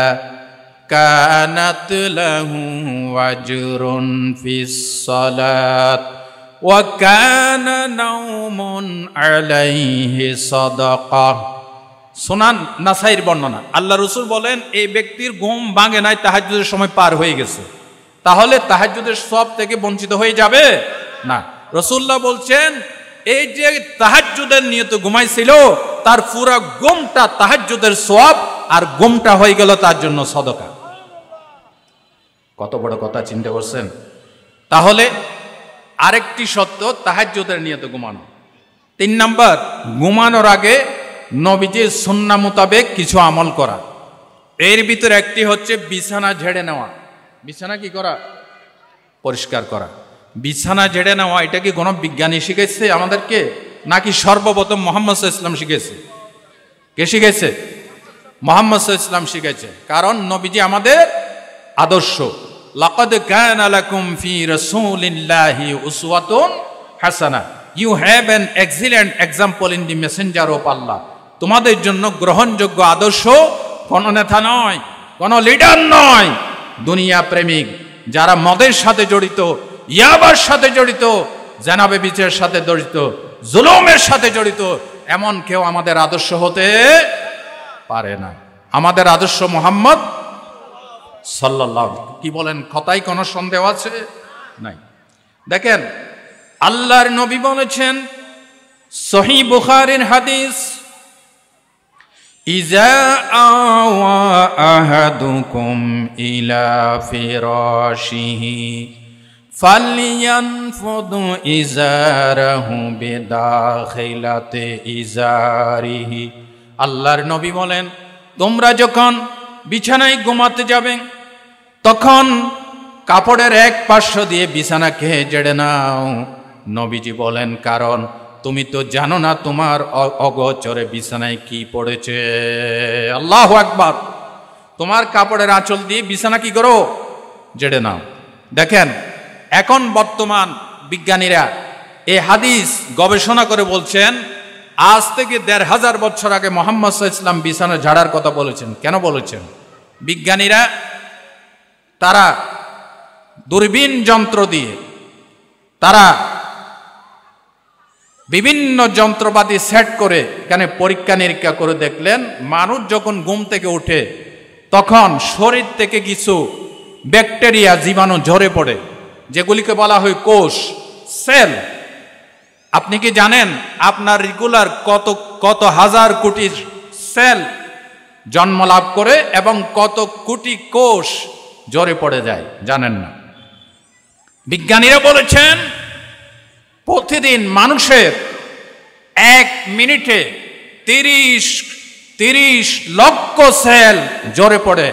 কানাত লাহু আজরুন ফিস সালাত ওয়া কানা নাওমুন আলাইহি সাদাকাহ। সুনান নাসাইর বর্ণনা, আল্লাহ রাসূল বলেন এই ব্যক্তির ঘুম ভাঙে নাই, তাহাজ্জুদের সময় পার হয়ে গেছে, তাহলে তাহাজ্জুদের সওয়াব থেকে বঞ্চিত হয়ে যাবে না। রাসূলুল্লাহ বলছেন এই যে তাহাজ্জুদের নিয়তে ঘুমাইছিল তার পুরা ঘুমটা তাহাজ্জুদের সওয়াব, আর ঘুমটা হয়ে গেল তার জন্য সদকা। কত বড় কথা চিন্তা করছেন। তাহলে আরেকটি সত্য তাহাজ্জুদের নিয়তে ঘুমানো। 3 নাম্বার, ঘুমানোর আগে নবীজির সুন্নাহ মোতাবেক কিছু আমল করা। এর ভিতরে একটি হচ্ছে বিছানা ঝেড়ে নেওয়া। বিছানা কি করা? পরিষ্কার করা। বিছানা ঝেড়ে নেওয়া এটা কি কোনো বিজ্ঞানী শিখেছে আমাদেরকে, নাকি সর্বপ্রথম মুহাম্মদ সাল্লাল্লাহু আলাইহি ওয়াসাল্লাম শিখেছে? কে শিখেছে? মুহাম্মদ সাল্লাল্লাহু আলাইহি ওয়াসাল্লাম শিখেছে। কারণ নবীজি আমাদের আদর্শ। লাকাদ কানা লাকুম ফি রাসূলিল্লাহি উসওয়াতুন হাসানাহ, you have an excellent example in the messenger of Allah. তোমাদের জন্য গ্রহণযোগ্য আদর্শ কোনো নেতা নয়, কোনো লিডার নয়, দুনিয়া প্রেমিক যারা মদের সাথে জড়িত, ইয়াবার সাথে জড়িত, জানাবে বিচারের সাথে জড়িত, জুলুমের সাথে জড়িত, এমন কেউ আমাদের আদর্শ হতে পারে না। আমাদের আদর্শ মুহাম্মদ সাল্লাল্লাহু আলাইহি ওয়াসাল্লাম। কি বলেন, কথাই কোনো সন্দেহ আছে? নাই। দেখেন, আল্লাহর নবী বলেছেন, সহিহ বুখারীর হাদিস, ইজা আওয়া আহাদুকুম ইলা ফিরাশিহি ফালইয়ানফুদু ইজারাহু বিদাখিলাতি ইজারিহি। আল্লাহর নবী বলেন, তোমরা যখন বিছানায় ঘুমাতে যাবে তখন কাপড়ের এক পার্শ্ব দিয়ে বিছানাকে ঝেড়ে নাও। নবীজি বলেন, কারণ তুমি তো জানো না তোমার অগোচরে বিছানায় কি পড়েছে। আল্লাহু আকবার। তোমার কাপড়ের আঁচল দিয়ে বিছানা কি করো? ঝেড়ে নাও। দেখেন, এখন বর্তমান বিজ্ঞানীরা এই হাদিস গবেষণা করে বলছেন, আজ থেকে ১৫০০ বছর আগে মুহাম্মদ সাল্লাল্লাহু আলাইহি ওয়াসাল্লাম বিছানা ঝাড়ার কথা বলেছেন। কেন বলেছেন? বিজ্ঞানীরা তারা দূরবীন যন্ত্র দিয়ে, তারা বিভিন্ন যন্ত্রপাতি সেট করে এখানে পরীক্ষা নিরীক্ষা করে দেখলেন, মানুষ যখন ঘুম থেকে ওঠে তখন শরীর থেকে কিছু ব্যাকটেরিয়া, জীবাণু ঝরে পড়ে, যেগুলিকে বলা হয় কোষ, সেল। আপনি কি জানেন আপনার রেগুলার কত কত হাজার কোটি সেল জন্ম লাভ করে এবং কত কোটি কোষ ঝরে পড়ে যায়? জানেন না। বিজ্ঞানীরা বলেছেন, প্রতিদিন মানুষের 1 মিনিটে 30 লক্ষ সেল ঝরে পড়ে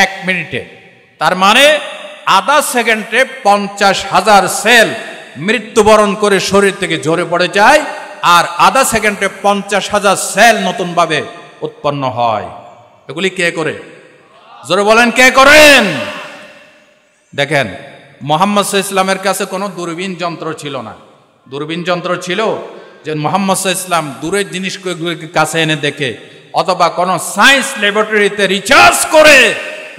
1 মিনিটে। তার মানে আধা সেকেন্ডে 50,000 সেল মৃত্যুবরণ করে শরীর থেকে ঝরে পড়ে যায়, আর আধা সেকেন্ডে 50,000 সেল নতুনভাবে উৎপন্ন হয়। এগুলি কে করে? জোরে বলেন, কে করেন? দেখেন, মুহাম্মদ সাল্লাল্লাহু আলাইহি ওয়াসাল্লামের কাছে কোনো দূরবীন যন্ত্র ছিল না। দূরবীন যন্ত্র ছিল যে মুহাম্মদ সাল্লাল্লাহু আলাইহি ওয়াসাল্লাম দূরের জিনিসগুলোকে কাছে এনে দেখে, অথবা কোনো সায়েন্স ল্যাবরেটরিতে রিসার্চ করে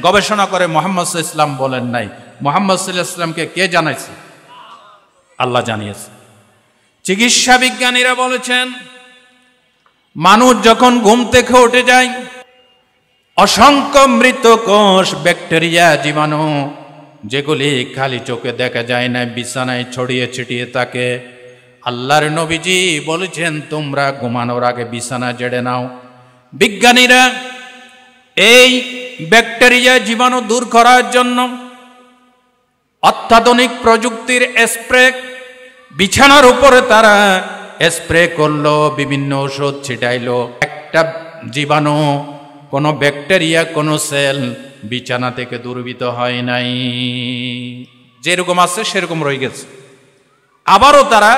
গবেষণা করে মুহাম্মদ সাল্লাল্লাহু আলাইহি ওয়াসাল্লাম বলেন নাই। মুহাম্মদ সাল্লাল্লাহু আলাইহি ওয়াসাল্লামকে কে জানাইছে? আল্লাহ জানিয়েছে। চিকিৎসা বিজ্ঞানীরা বলেছেন, মানুষ যখন ঘুম থেকে উঠে যায়, অসংখ্য মৃত কোষ, ব্যাকটেরিয়া, জীবাণু, যেগুলি খালি চোখে দেখা যায় না, বিছানায় ছড়িয়ে ছিটিয়ে থাকে। আল্লাহর নবীজি বলেছেন, তোমরা ঘুমানোর আগে বিছানা ঝেড়ে নাও। বিজ্ঞানীরা এই ব্যাকটেরিয়া, জীবাণু দূর করার জন্য অত্যাধুনিক প্রযুক্তির স্প্রে বিছানার উপরে তারা স্প্রে করলো, বিভিন্ন ওষুধ ছিটাইলো। একটা জীবাণু, কোনো ব্যাকটেরিয়া, কোনো সেল বিছানা থেকে দুর্বৃত হয় নাই, যেরকম আছে সেরকম রয়ে গেছে। আবারও তারা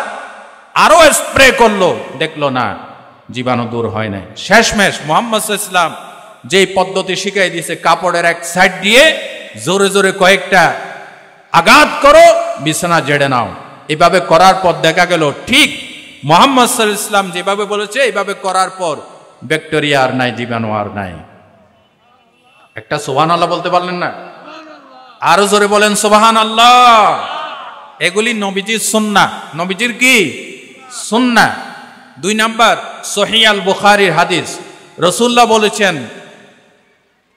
আরো স্প্রে করলো, দেখলো না, জীবাণু দূর হয় নাই। শেষমেশ মুহাম্মদ সাল্লাল্লাহু আলাইহি ওয়াসাল্লাম যেই পদ্ধতি শিখাই দিয়েছে, কাপড়ের এক সাইড দিয়ে জোরে জোরে কয়েকটা আঘাত করো, বিছানা ঝেড়ে নাও। এভাবে করার পর দেখা গেল ঠিক মুহাম্মদ সাল্লাল্লাহু আলাইহি ওয়াসাল্লাম যেভাবে বলেছে, এইভাবে করার পর ব্যাকটেরিয়া আর নাই, জীবাণু আর নাই। একটা সুবহানাল্লাহ বলতে পারলেন না? আরো জোরে বলেন সুবহানাল্লাহ। এগুলি নবীজির সুন্নাহ। নবীজির কি? সুন্নাহ। 2 নাম্বার, সহিহ আল বুখারীর হাদিস, রাসূলুল্লাহ বলেছেন,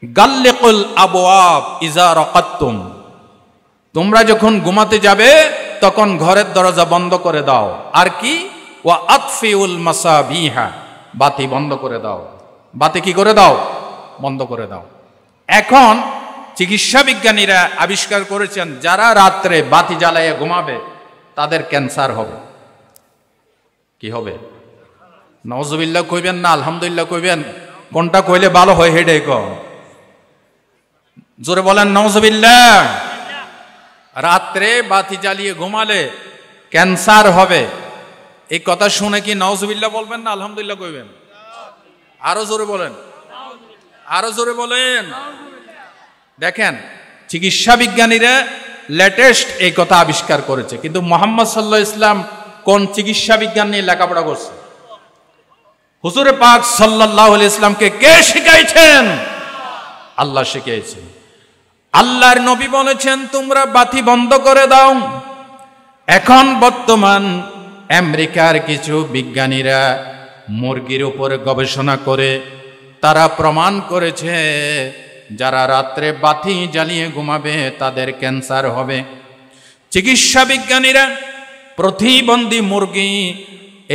গাল্লিকুল আবওয়াব ইজা রাকাতুম। তোমরা যখন ঘুমাতে যাবে তখন ঘরের দরজা বন্ধ করে দাও। আর কি? ওয়া আতফিউল মাসাবিহা, বাতি বন্ধ করে দাও। বাতি কি করে দাও? বন্ধ করে দাও। এখন চিকিৎসা বিজ্ঞানীরা আবিষ্কার করেছেন, যারা রাত্রে বাতি জ্বালাইয়া ঘুমাবে তাদের ক্যান্সার হবে। কি হবে? নাউজুবিল্লাহ কইবেন না আলহামদুলিল্লাহ কইবেন? কোনটা কইলে ভালো হয় হেডেই কম। জোরে বলেন নাউজুবিল্লাহ। রাত্রে বাতি জ্বালিয়ে ঘুমালে ক্যান্সার হবে, এই কথা শুনে কি নাউজুবিল্লাহ বলবেন না আলহামদুলিল্লাহ কইবেন? আরো জোরে বলেন, আরো জোরে বলেন। দেখেন, চিকিৎসা বিজ্ঞানীরা লেটেস্ট এই কথা আবিষ্কার করেছে, কিন্তু মুহাম্মদ সাল্লাল্লাহু আলাইহি ইসলাম কোন চিকিৎসা বিজ্ঞান নিয়ে লেখাপড়া করছে? হুজুরে পাক সাল্লাল্লাহু আলাইহি ইসলামকে কে শিখাইছেন? আল্লাহ শিখিয়েছেন। আল্লাহর নবী বলেছেন, তোমরা বাতি বন্ধ করে দাও। এখন বর্তমান আমেরিকার কিছু বিজ্ঞানীরা মুরগির উপরে গবেষণা করে তারা প্রমাণ করেছে যারা রাত্রে বাতি জ্বালিয়ে ঘুমাবে তাদের ক্যান্সার হবে। চিকিৎসা বিজ্ঞানীরা প্রতিবন্ধী মুরগি,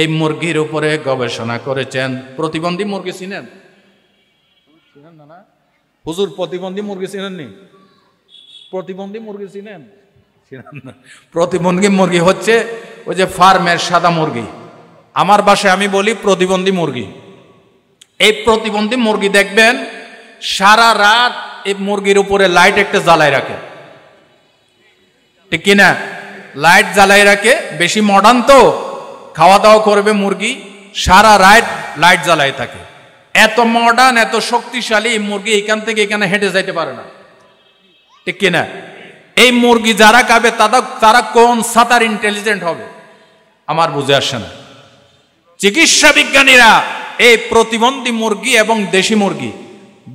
এই মুরগির উপরে গবেষণা করেছেন। প্রতিবন্ধী মুরগি চিনেন? না হুজুর, প্রতিবন্ধী মুরগি চিনেননি? প্রতিবন্ধী মুরগি চিনেন? প্রতিবন্ধী মুরগি হচ্ছে ওই যে ফার্মের সাদা মুরগি। আমার বাসায় আমি বলি প্রতিবন্ধী মুরগি। এই প্রতিবন্ধী মুরগি দেখবেন সারা রাত এই মুরগির উপরে লাইট একটা জ্বালায় রাখে, ঠিক কিনা? লাইট জ্বালাই রাখে, বেশি মডার্ন তো, খাওয়া দাওয়া করবে মুরগি, সারা রাত লাইট জ্বালাই থাকে। এত মডার্ন, এত শক্তিশালী মুরগি এখান থেকে এখানে হেঁটে যাইতে পারে না, ঠিক কিনা? এই মুরগি যারা খাবে তারা কোন সাতার ইন্টেলিজেন্ট হবে আমার বুঝে আসে না। চিকিৎসা বিজ্ঞানীরা এই প্রতিবন্ধী মুরগি এবং দেশি মুরগি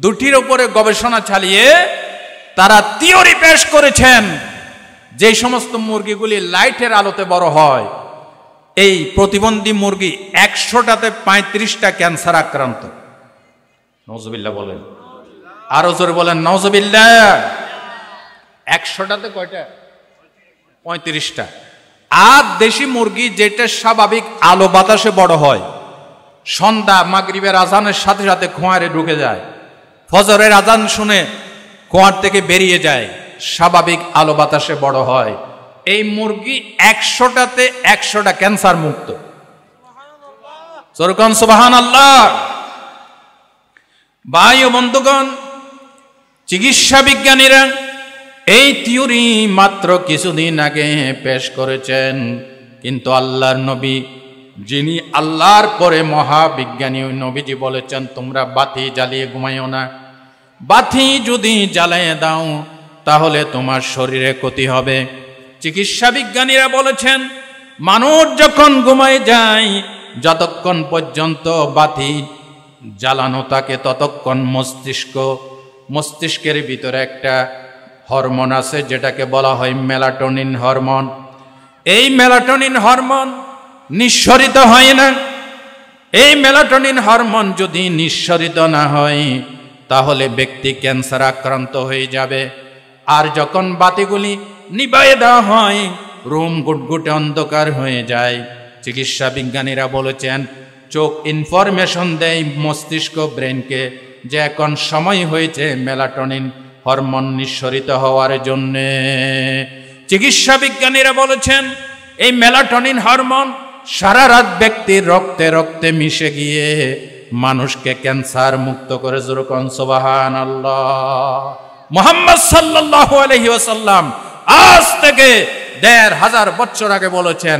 দুটির উপরে গবেষণা চালিয়ে তারা থিওরি পেশ করেছেন, যে সমস্ত মুরগিগুলি লাইটের আলোতে বড় হয়, এই প্রতিবন্ধী মুরগি 100টাতে 35টা ক্যান্সার আক্রান্ত। নাউজুবিল্লাহ বলেন, আরো জোরে বলেন নাউজুবিল্লাহ। 100টাতে কয়টা? 35টা। আর দেশি মুরগি যেটা স্বাভাবিক আলো বাতাসে বড় হয়, সন্ধ্যা মাগরিবের আজানের সাথে সাথে খোঁয়ারে ঢুকে যায়, ফজরের আজান শুনে খোঁয়ার থেকে বেরিয়ে যায়, স্বাভাবিক আলো বাতাসে বড় হয়, এই মুরগি 100টাতে 100টা ক্যান্সার মুক্ত। সরকান সুবহানাল্লাহ। ভাই ও বন্ধুগণ, চিকিৎসা বিজ্ঞানীরা এই থিওরি মাত্র কিছুদিন আগে পেশ করেছেন, কিন্তু আল্লাহর নবী, যিনি আল্লাহর পরে মহাবিজ্ঞানী, ওই নবীজি বলেছেন তোমরা বাতি জ্বালিয়ে ঘুমাইও না। বাতি যদি জ্বালিয়ে দাও তাহলে তোমার শরীরে ক্ষতি হবে। চিকিৎসা বিজ্ঞানীরা বলেছেন মানুষ যখন ঘুমায় যায়, যতক্ষণ পর্যন্ত বাতি জ্বালানো থাকে ততক্ষণ মস্তিষ্কের ভিতরে একটা হরমোন আছে যেটাকে বলা হয় মেলাটোনিন হরমোন। এই মেলাটোনিন হরমোন নিঃসরিত হয় না। এই মেলাটোনিন হরমোন যদি নিঃসরিত না হয় তাহলে ব্যক্তি ক্যান্সার আক্রান্ত হয়ে যাবে। আর যখন বাতিগুলি নিভাইয়ে দেওয়া হয়, রুম গুটগুটে অন্ধকার হয়ে যায়। চিকিৎসা বিজ্ঞানীরা বলেছেন চোখ ইনফরমেশন দেয় মস্তিষ্ক ব্রেনকে যে এখন সময় হয়েছে মেলাটোনিন হরমোন নিঃসরিত হওয়ার জন্যে। চিকিৎসা বিজ্ঞানীরা বলেছেন এই মেলাটোনিন হরমোন সারা রাত ব্যক্তির রক্তে রক্তে মিশে গিয়ে মানুষকে ক্যান্সার মুক্ত করে। যেরকম সুবহানাল্লাহ। মুহাম্মদ সাল্লাল্লাহু আলাইহি ওয়াসাল্লাম আজ থেকে ১৫০০ বছর আগে বলেছেন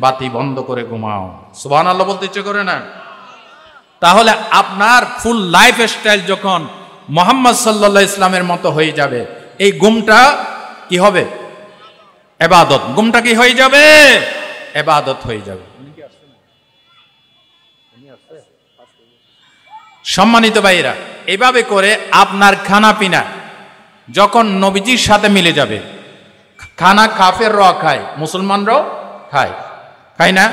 বাতি বন্ধ করে ঘুমাও। সুবহানাল্লাহ বলতে ইচ্ছে করে না? তাহলে আপনার ফুল লাইফ স্টাইল যখন মুহাম্মদ সাল্লাল্লাহু ইসলামের মতো হয়ে যাবে, এই ঘুমটা কি হবে? ইবাদত। ঘুমটা কি হয়ে যাবে? ইবাদত হয়ে যাবে। সম্মানিত ভাইরা, এভাবে করে আপনার খানা পিনা যখন নবীজির সাথে মিলে যাবে, খানা কাফেররাও খায়, মুসলমানরাও খায়, খায় না?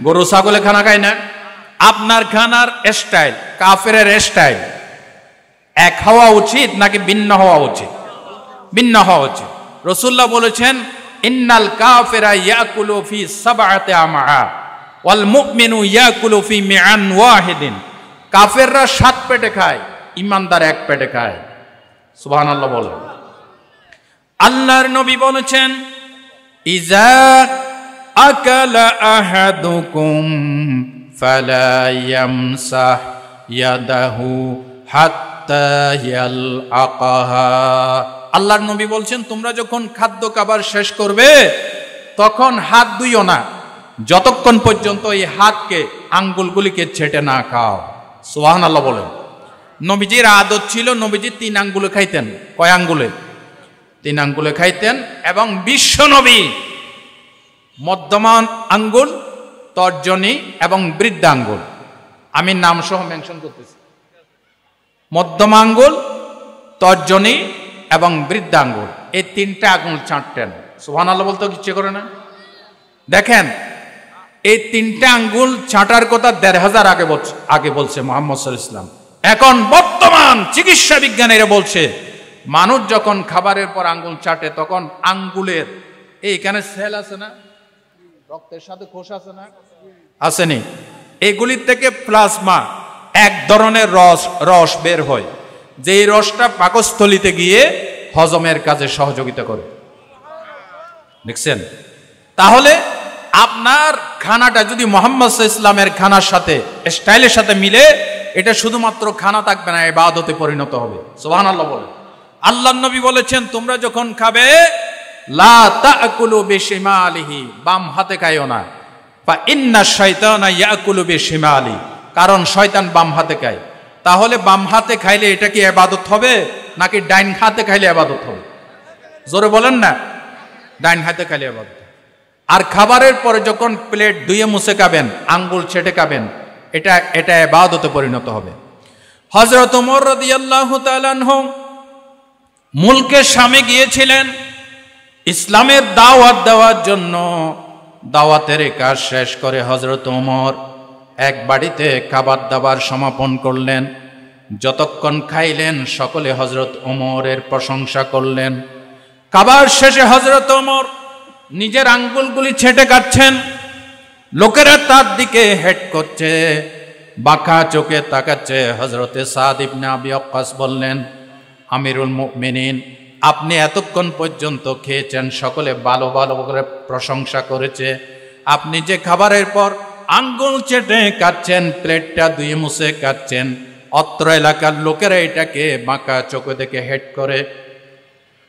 গরু ছাগলে খানা খায় না? আপনার খানার স্টাইল কাফেরের স্টাইল এক হওয়া উচিত নাকি ভিন্ন হওয়া উচিত? ভিন্ন হওয়া উচিত। রাসূলুল্লাহ বলেছেন ইন্নাল কাফিরা ইয়াকুলু ফি সাবআতি আমআ ওয়াল মুমিনু ইয়াকুলু ফি মিআন ওয়াহিদিন। কাফেররা 7 পেটে খায়, ইমানদার 1 পেটে খায়। সুবহানাল্লাহ বলেন। আল্লাহর নবী বলেছেন ইজা আকালা আহাদুকুম ফালা ইয়ামসাহ ইয়াদাহু হাত্তা ইয়ালআকাহা। আল্লাহর নবী বলছেন, তোমরা যখন খাদ্য খাবার শেষ করবে তখন হাত ধুইও না যতক্ষণ পর্যন্ত এই হাতকে আঙ্গুলগুলিকে ছেটে না খাও। সুবহানাল্লাহ বলেন। নবীজির আদত ছিল, নবীজি 3 আঙ্গুলে খাইতেন। কয় আঙ্গুলে? 3 আঙ্গুলে খাইতেন। এবং বিশ্ব নবী মধ্যমা আঙ্গুল, তর্জনী এবং বৃদ্ধা আঙ্গুল, আমি নাম সহ মেনশন করতেছি, মধ্যমা আঙ্গুল, তর্জনী এবং বৃদ্ধা আঙ্গুল, এই 3টা আঙ্গুল চাটতেন। সুবহানাল্লাহ বলতে ইচ্ছে করে না? দেখেন, এই 3টা আঙ্গুল চাটার কথা 1500 আগে বলছে মুহাম্মদ সাল্লাল্লাহু আলাইহি ওয়াসাল্লাম। এখন বর্তমান চিকিৎসা বিজ্ঞানীরা বলছে, মানুষ যখন খাবারের পর আঙ্গুল চাটে তখন আঙ্গুলের এইখানে সেল আছে না, রক্তের সাথে কোষ আছে না, আসেনি, এগুলির থেকে প্লাজমা এক ধরনের রস বের হয়, যে রসটা পাকস্থলিতে গিয়ে হজমের কাজে সহযোগিতা করে। দেখছেন? তাহলে আপনার খানাটা যদি মুহাম্মদ সাল্লাল্লাহু আলাইহি ওয়াসাল্লামের খানার সাথে, স্টাইলের সাথে মিলে, এটা শুধুমাত্র খানা থাকবে না, ইবাদতে পরিণত হবে। সুবহানাল্লাহ বলে। আল্লাহর নবী বলেছেন, তোমরা যখন খাবে লা তাকুলু বিশিমালিহি, বাম হাতে খাইও না। ফা ইন্না শাইতানা ইয়াকুলু বিশিমালি, কারণ শয়তান বাম হাতে খায়। তাহলে বাম হাতে খাইলে এটা কি ইবাদত হবে নাকি ডাইন হাতে খাইলে ইবাদত হবে? জোরে বলেন না। ডাইন হাতে খাইলে ইবাদত। আর খাবারের পরে যখন প্লেট ধুয়ে মুছে খাবেন, আঙ্গুল ছেটে খাবেন, এটা ইবাদতে পরিণত হবে। হযরত ওমর রাদিয়াল্লাহু তাআলা আনহু মুলকে শামে গিয়েছিলেন ইসলামের দাওয়াত দেওয়ার জন্য। দাওয়াতের কাজ শেষ করে হযরত ওমর এক বাড়িতে খাবার দাবার সমাপন করলেন। যতক্ষণ খাইলেন সকলে হযরত ওমরের প্রশংসা করলেন। খাবার শেষে হযরত ওমর নিজের আঙ্গুলগুলি ছেঁটে কাটছেন। লোকেরা তার দিকে হেড করছে, বাঁকা চোখে তাকাচ্ছে। হযরতে সাদ ইবনে আবি ওয়াক্কাস বললেন, আমিরুল মুমিনিন, আপনি এতক্ষণ পর্যন্ত খেয়েছেন, সকলে ভালো ভালো করে প্রশংসা করেছে, আপনি যে খাবারের পর আঙ্গুল চেটে কাটছেন, প্লেটটা ধুয়ে মুছে কাটছেন, অত্র এলাকার লোকেরা এটাকে বাঁকা চোখে দেখে হেড করে।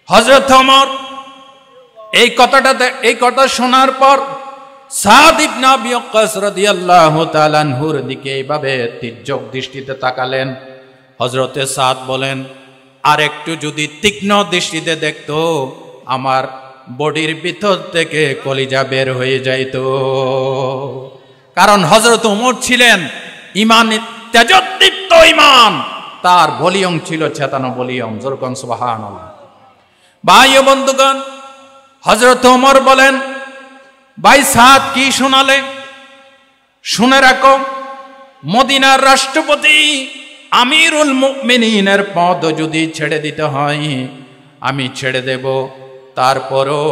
হযরত ওমর এই কথা শোনার পর সাদ ইবনে আবি ওয়াক্কাস রাদিয়াল্লাহু তাআলা আনহুর দিকে এইভাবে তীর্যক দৃষ্টিতে তাকালেন। হযরতে সাদ বলেন, আর একটু যদি তীক্ষ্ণ দৃষ্টিতে দেখতো, আমার বডির ভিতর থেকে কলিজা বের হয়ে যাইত। কারণ হযরত ওমর ছিলেন ঈমান, তেজোদ্দীপ্ত ঈমান, তার ভলিউম ছিল চেতনা ভলিউম। যেরকম সুবহানাল্লাহ। ভাই ও বন্ধুগণ, হযরত ওমর বলেন, ভাই সাদ কি শোনালে? শুনে রাখো, মদিনার রাষ্ট্রপতি আমিরুল মুমিনিনের পদ যদি ছেড়ে দিতে হয় আমি ছেড়ে দেব, তারপরও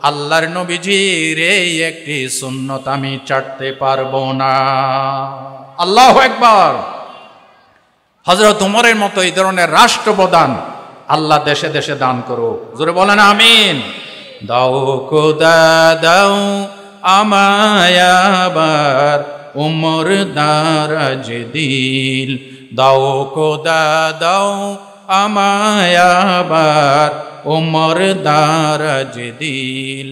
আল্লাহর নবীজির এই একটি সুন্নত আমি ছাড়তে পারবো না। আল্লাহু আকবার। হযরত ওমরের মতো এই ধরনের রাষ্ট্রপ্রধান আল্লাহ দেশে দেশে দান করুক। জোরে বলেন আমিন। দাও খোদা দাও আমায় আবার ওমর দারাজ দিল, দাও খোদা দাও আমায় আবার ওমর দারাজ দিল,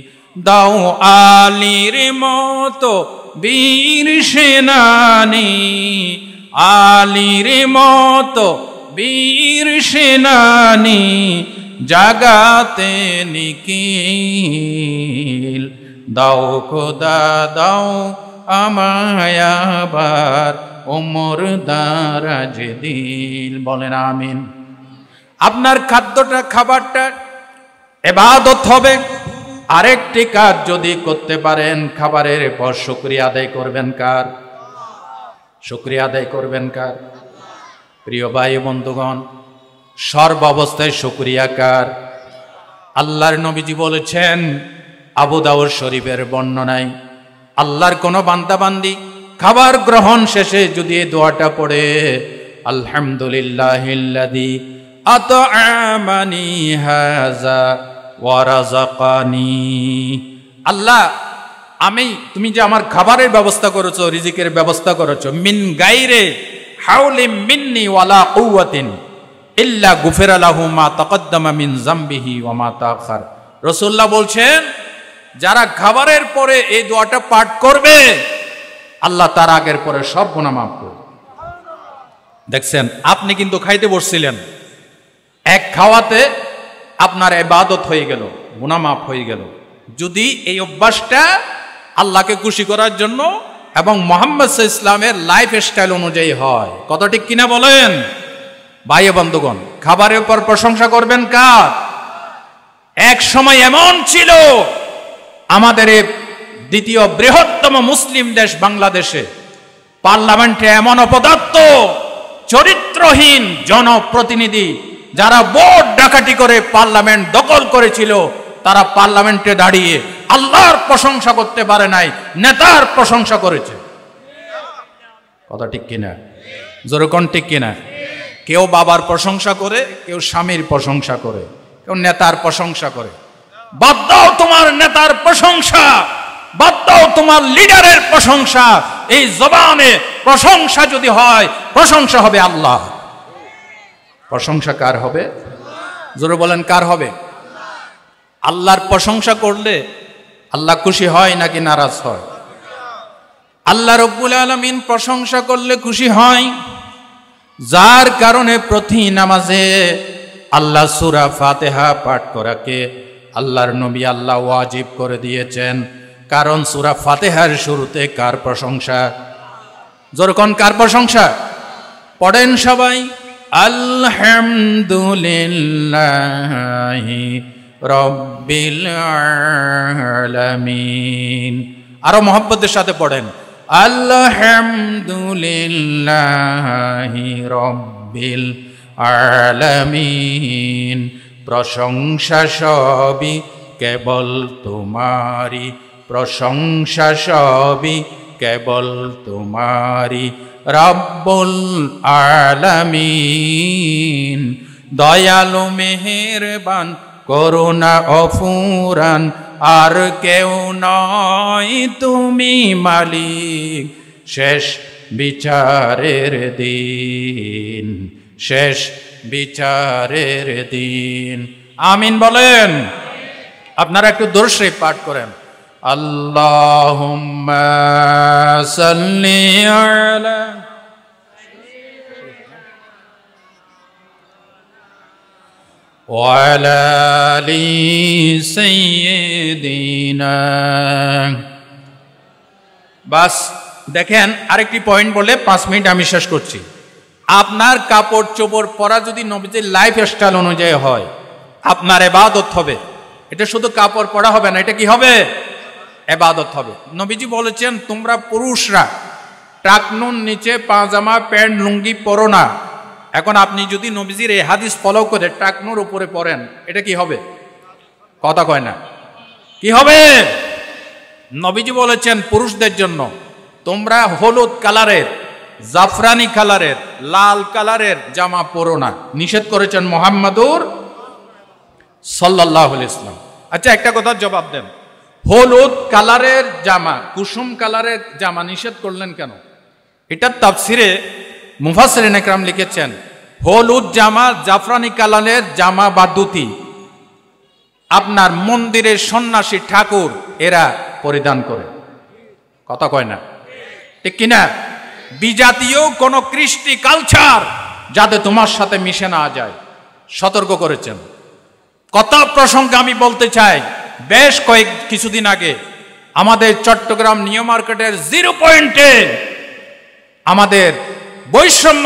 দাও আলীর মতো বীর সেনানী, আলীর মতো বীর সেনানী জাগাতে নিখিল, দাও খোদা দাও আমায় আবার ওমর দারাজ দিল। বলেন আমিন। আপনার খাদ্যটা, খাবারটা ইবাদত হবে। আরেকটি কাজ যদি করতে পারেন, খাবারের পর শুকরিয়া আদায় করবেন কার? শুকরিয়া আদায় করবেন কার? প্রিয় ভাই বন্ধুগণ, সর্বাবস্থায় শুকরিয়া কার? আল্লাহর নবীজি বলেছেন, আবু দাউদ শরীফের বর্ণনায়, আল্লাহর কোন বান্দাবান্দি খাবার গ্রহণ শেষে যদি এই দোয়াটা পড়ে, আলহামদুলিল্লাহিল্লাযী আত'আমানি হাযা ওয়া রাযাকানি, আল্লাহ তুমি যে আমার খাবারের ব্যবস্থা করেছো, রিজিকের ব্যবস্থা করেছো, মিন গাইরে হাউলিম মিন্নি ওয়ালা কুওয়াতিন ইল্লা গুফিরা লাহু মা তাকদ্দামা মিন যামবিহি ওয়া মা তাআখার। রাসূলুল্লাহ বলছেন, যারা খাবারের পরে এই দোয়াটা পাঠ করবে, আল্লাহ তার আগের পরে সব গুনাহ মাফ করবে। দেখছেন, আপনি কিন্তু খাইতে বসছিলেন, এক খাওয়াতে আপনার ইবাদত হয়ে গেল, গুনাহ মাফ হয়ে গেল। যদি এই অভ্যাসটা আল্লাহকে খুশি করার জন্য এবং মুহাম্মদ সাল্লাল্লাহু আলাইহি ইসলামের লাইফ স্টাইল অনুযায়ী হয়। কত ঠিক কিনা বলেন ভাই বন্ধুগণ? খাবারের পর প্রশংসা করবেন কার? এক সময় এমন ছিল, আমাদের এই দ্বিতীয় বৃহত্তম মুসলিম দেশ বাংলাদেশে পার্লামেন্টে এমন অপদার্থ চরিত্রহীন জনপ্রতিনিধি, যারা ভোট ডাকাতি করে পার্লামেন্ট দখল করেছিল, তারা পার্লামেন্টে দাঁড়িয়ে আল্লাহর প্রশংসা করতে পারে নাই, নেতার প্রশংসা করেছে। কথা ঠিক কিনা? জোরে কোন ঠিক কিনা? কেউ বাবার প্রশংসা করে, কেউ স্বামীর প্রশংসা করে, কেউ নেতার প্রশংসা করে। বাদ দাও তোমার নেতার প্রশংসা, বাদ দাও তোমার লিডারের প্রশংসা। এই জবানে প্রশংসা যদি হয়, প্রশংসা হবে আল্লাহ। প্রশংসা কার হবে? জোরে বলেন, কার হবে? আল্লাহর প্রশংসা করলে আল্লাহ খুশি হয় নাকি নারাজ হয়? আল্লাহ রব্বুল আলামিন প্রশংসা করলে খুশি হয়, যার কারণে প্রতি নামাজে আল্লাহ সূরা ফাতিহা পাঠ করাকে আল্লাহর নবী আল্লাহ ওয়াজিব করে দিয়েছেন। কারণ সূরা ফাতিহার শুরুতে কার প্রশংসা? যখন কার প্রশংসা? পড়েন সবাই, আলহামদুলিল্লাহি রাব্বিল আলামিন। আরো মহব্বতের সাথে পড়েন, আলহামদুলিল্লাহি রাব্বিল আলামিন। প্রশংসা সবই কেবল তোমারি, প্রশংসা সবই কেবল তোমারি, রব্বুল আলামিন। দয়ালু মেহেরবান করুণা অফুরান, আর কেউ নয় তুমি মালিক। শেষ বিচারের দিন, শেষ বিচারের দিন। আমিন বলেন। আপনারা একটু দরুদ শরীফ পাঠ করেন। আল্লাহুম্মা সাল্লি আলা ওয়া আলা আলি সাইয়্যিদিনা। বাস দেখেন, আরেকটি পয়েন্ট বলে 5 মিনিট আমি শেষ করছি। আপনার কাপড় চোপড় পরা যদি নবীজির লাইফ স্টাইল অনুযায়ী হয়, আপনার ইবাদত হবে। এটা শুধু কাপড় পরা হবে না, এটা কি হবে? ইবাদত হবে। নবীজি বলেছেন, তোমরা পুরুষরা টাকনুন নিচে পাজামা প্যান্ট লুঙ্গি পরো না। এখন আপনি যদি নবীজির এই হাদিস ফলো করে টাকনুর উপরে পরেন, এটা কি হবে? কথা কয় না, কি হবে? নবীজি বলেছেন পুরুষদের জন্য, তোমরা হলুদ কালারের, জাফরানি কালারের, লাল কালারের জামা পরো না। নিষেধ করেছেন মুহাম্মাদুর সাল্লাল্লাহু আলাইহি ওয়াসাল্লাম। আচ্ছা, একটা কথার জবাব দেন, হলুদ কালারের জামা, কুসুম কালারের জামা নিষেধ করলেন কেন? এটার তাফসিরে মুফাসসিরিন ইকরাম লিখেছেন, হলুদ জামা, জাফরানি কালারের জামা বা ধুতি আপনার মন্দিরের সন্ন্যাসী ঠাকুর এরা পরিধান করে। কথা কয় না, ঠিক কিনা? বিজাতীয় কোন কৃষ্টি কালচার যাতে তোমার সাথে মিশে না যায়, সতর্ক করেছেন। কথা প্রসঙ্গে আমি বলতে চাই, বেশ কিছুদিন আগে আমাদের চট্টগ্রাম নিউ মার্কেটের 0 পয়েন্টে আমাদের বৈষম্য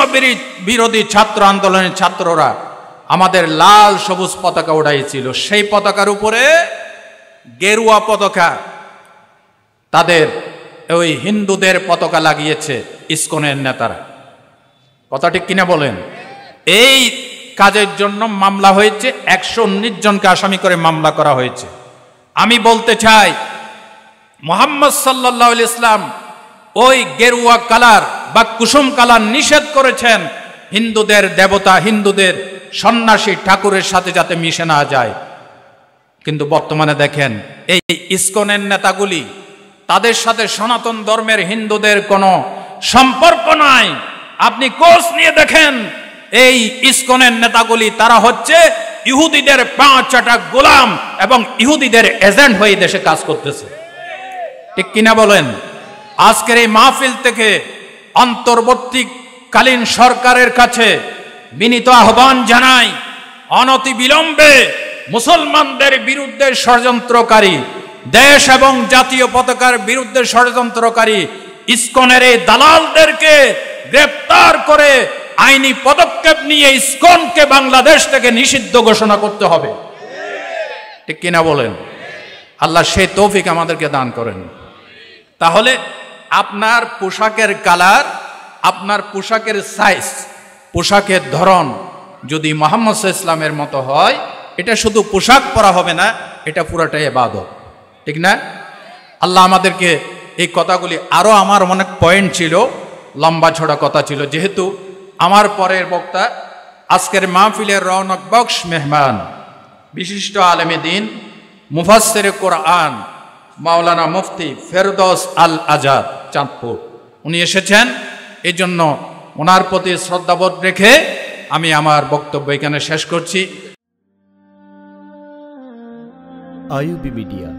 বিরোধী ছাত্র আন্দোলনের ছাত্ররা আমাদের লাল সবুজ পতাকা উড়াইছিল। সেই পতাকার উপরে গেরুয়া পতাকা, তাদের ওই হিন্দুদের পতাকা লাগিয়েছে ইসকনের নেতারা। কথা ঠিক কিনা বলেন? এই কাজের জন্য মামলা হয়েছে, 119 জনকে আসামি করে মামলা করা হয়েছে। আমি বলতে চাই, মুহাম্মদ সাল্লাল্লাহু আলাইহি ইসলাম ওই গেরুয়া কালার বা কুসুম কালার নিষেধ করেছেন হিন্দুদের দেবতা, হিন্দুদের সন্ন্যাসী ঠাকুরের সাথে যাতে মিশে না যায়। কিন্তু বর্তমানে দেখেন, এই ইসকনের নেতাগুলি তাদের সাথে সনাতন ধর্মের হিন্দুদের কোনো সম্পর্ক নাই। আপনি কোর্স নিয়ে দেখেন, এই ইসকনের নেতাগুলি তারা হচ্ছে ইহুদিদের পাঁচটা গোলাম এবং ইহুদিদের এজেন্ট হয়ে দেশে কাজ করতেছে। ঠিক কিনা বলেন? আজকের এই মাহফিল থেকে অন্তর্বর্তীকালীন সরকারের কাছে বিনীত আহ্বান জানাই, অনতি বিলম্বে মুসলমানদের বিরুদ্ধে ষড়যন্ত্রকারী, দেশ এবং জাতীয় পতাকার বিরুদ্ধে ষড়যন্ত্রকারী ইসকনের এই দালালদেরকে গ্রেপ্তার করে আইনি পদক্ষেপ নিয়ে ইসকনকে বাংলাদেশ থেকে নিষিদ্ধ ঘোষণা করতে হবে। ঠিক কিনা বলেন? আল্লাহ সেই তৌফিক আমাদেরকে দান করেন। তাহলে আপনার পোশাকের কালার, আপনার পোশাকের সাইজ, পোশাকের ধরন যদি মুহাম্মদ সাল্লাল্লাহু আলাইহি ওয়াসাল্লামের মতো হয়, এটা শুধু পোশাক পরা হবে না, এটা পুরাটাই ইবাদত। ঠিক না? আল্লাহ আমাদেরকে এই কথাগুলি, আরও আমার অনেক পয়েন্ট ছিল, লম্বা ছড়া কথা ছিল, যেহেতু আমার পরের বক্তা আজকের মাহফিলের রৌনক বক্স মেহমান বিশিষ্ট আলেমে দিন মুফাসসিরে কোরআন মাওলানা মুফতি ফেরদৌস আল আজাদ চাঁদপুর, উনি এসেছেন। এই জন্য ওনার প্রতি শ্রদ্ধাবোধ রেখে আমি আমার বক্তব্য এখানে শেষ করছি। IUB media.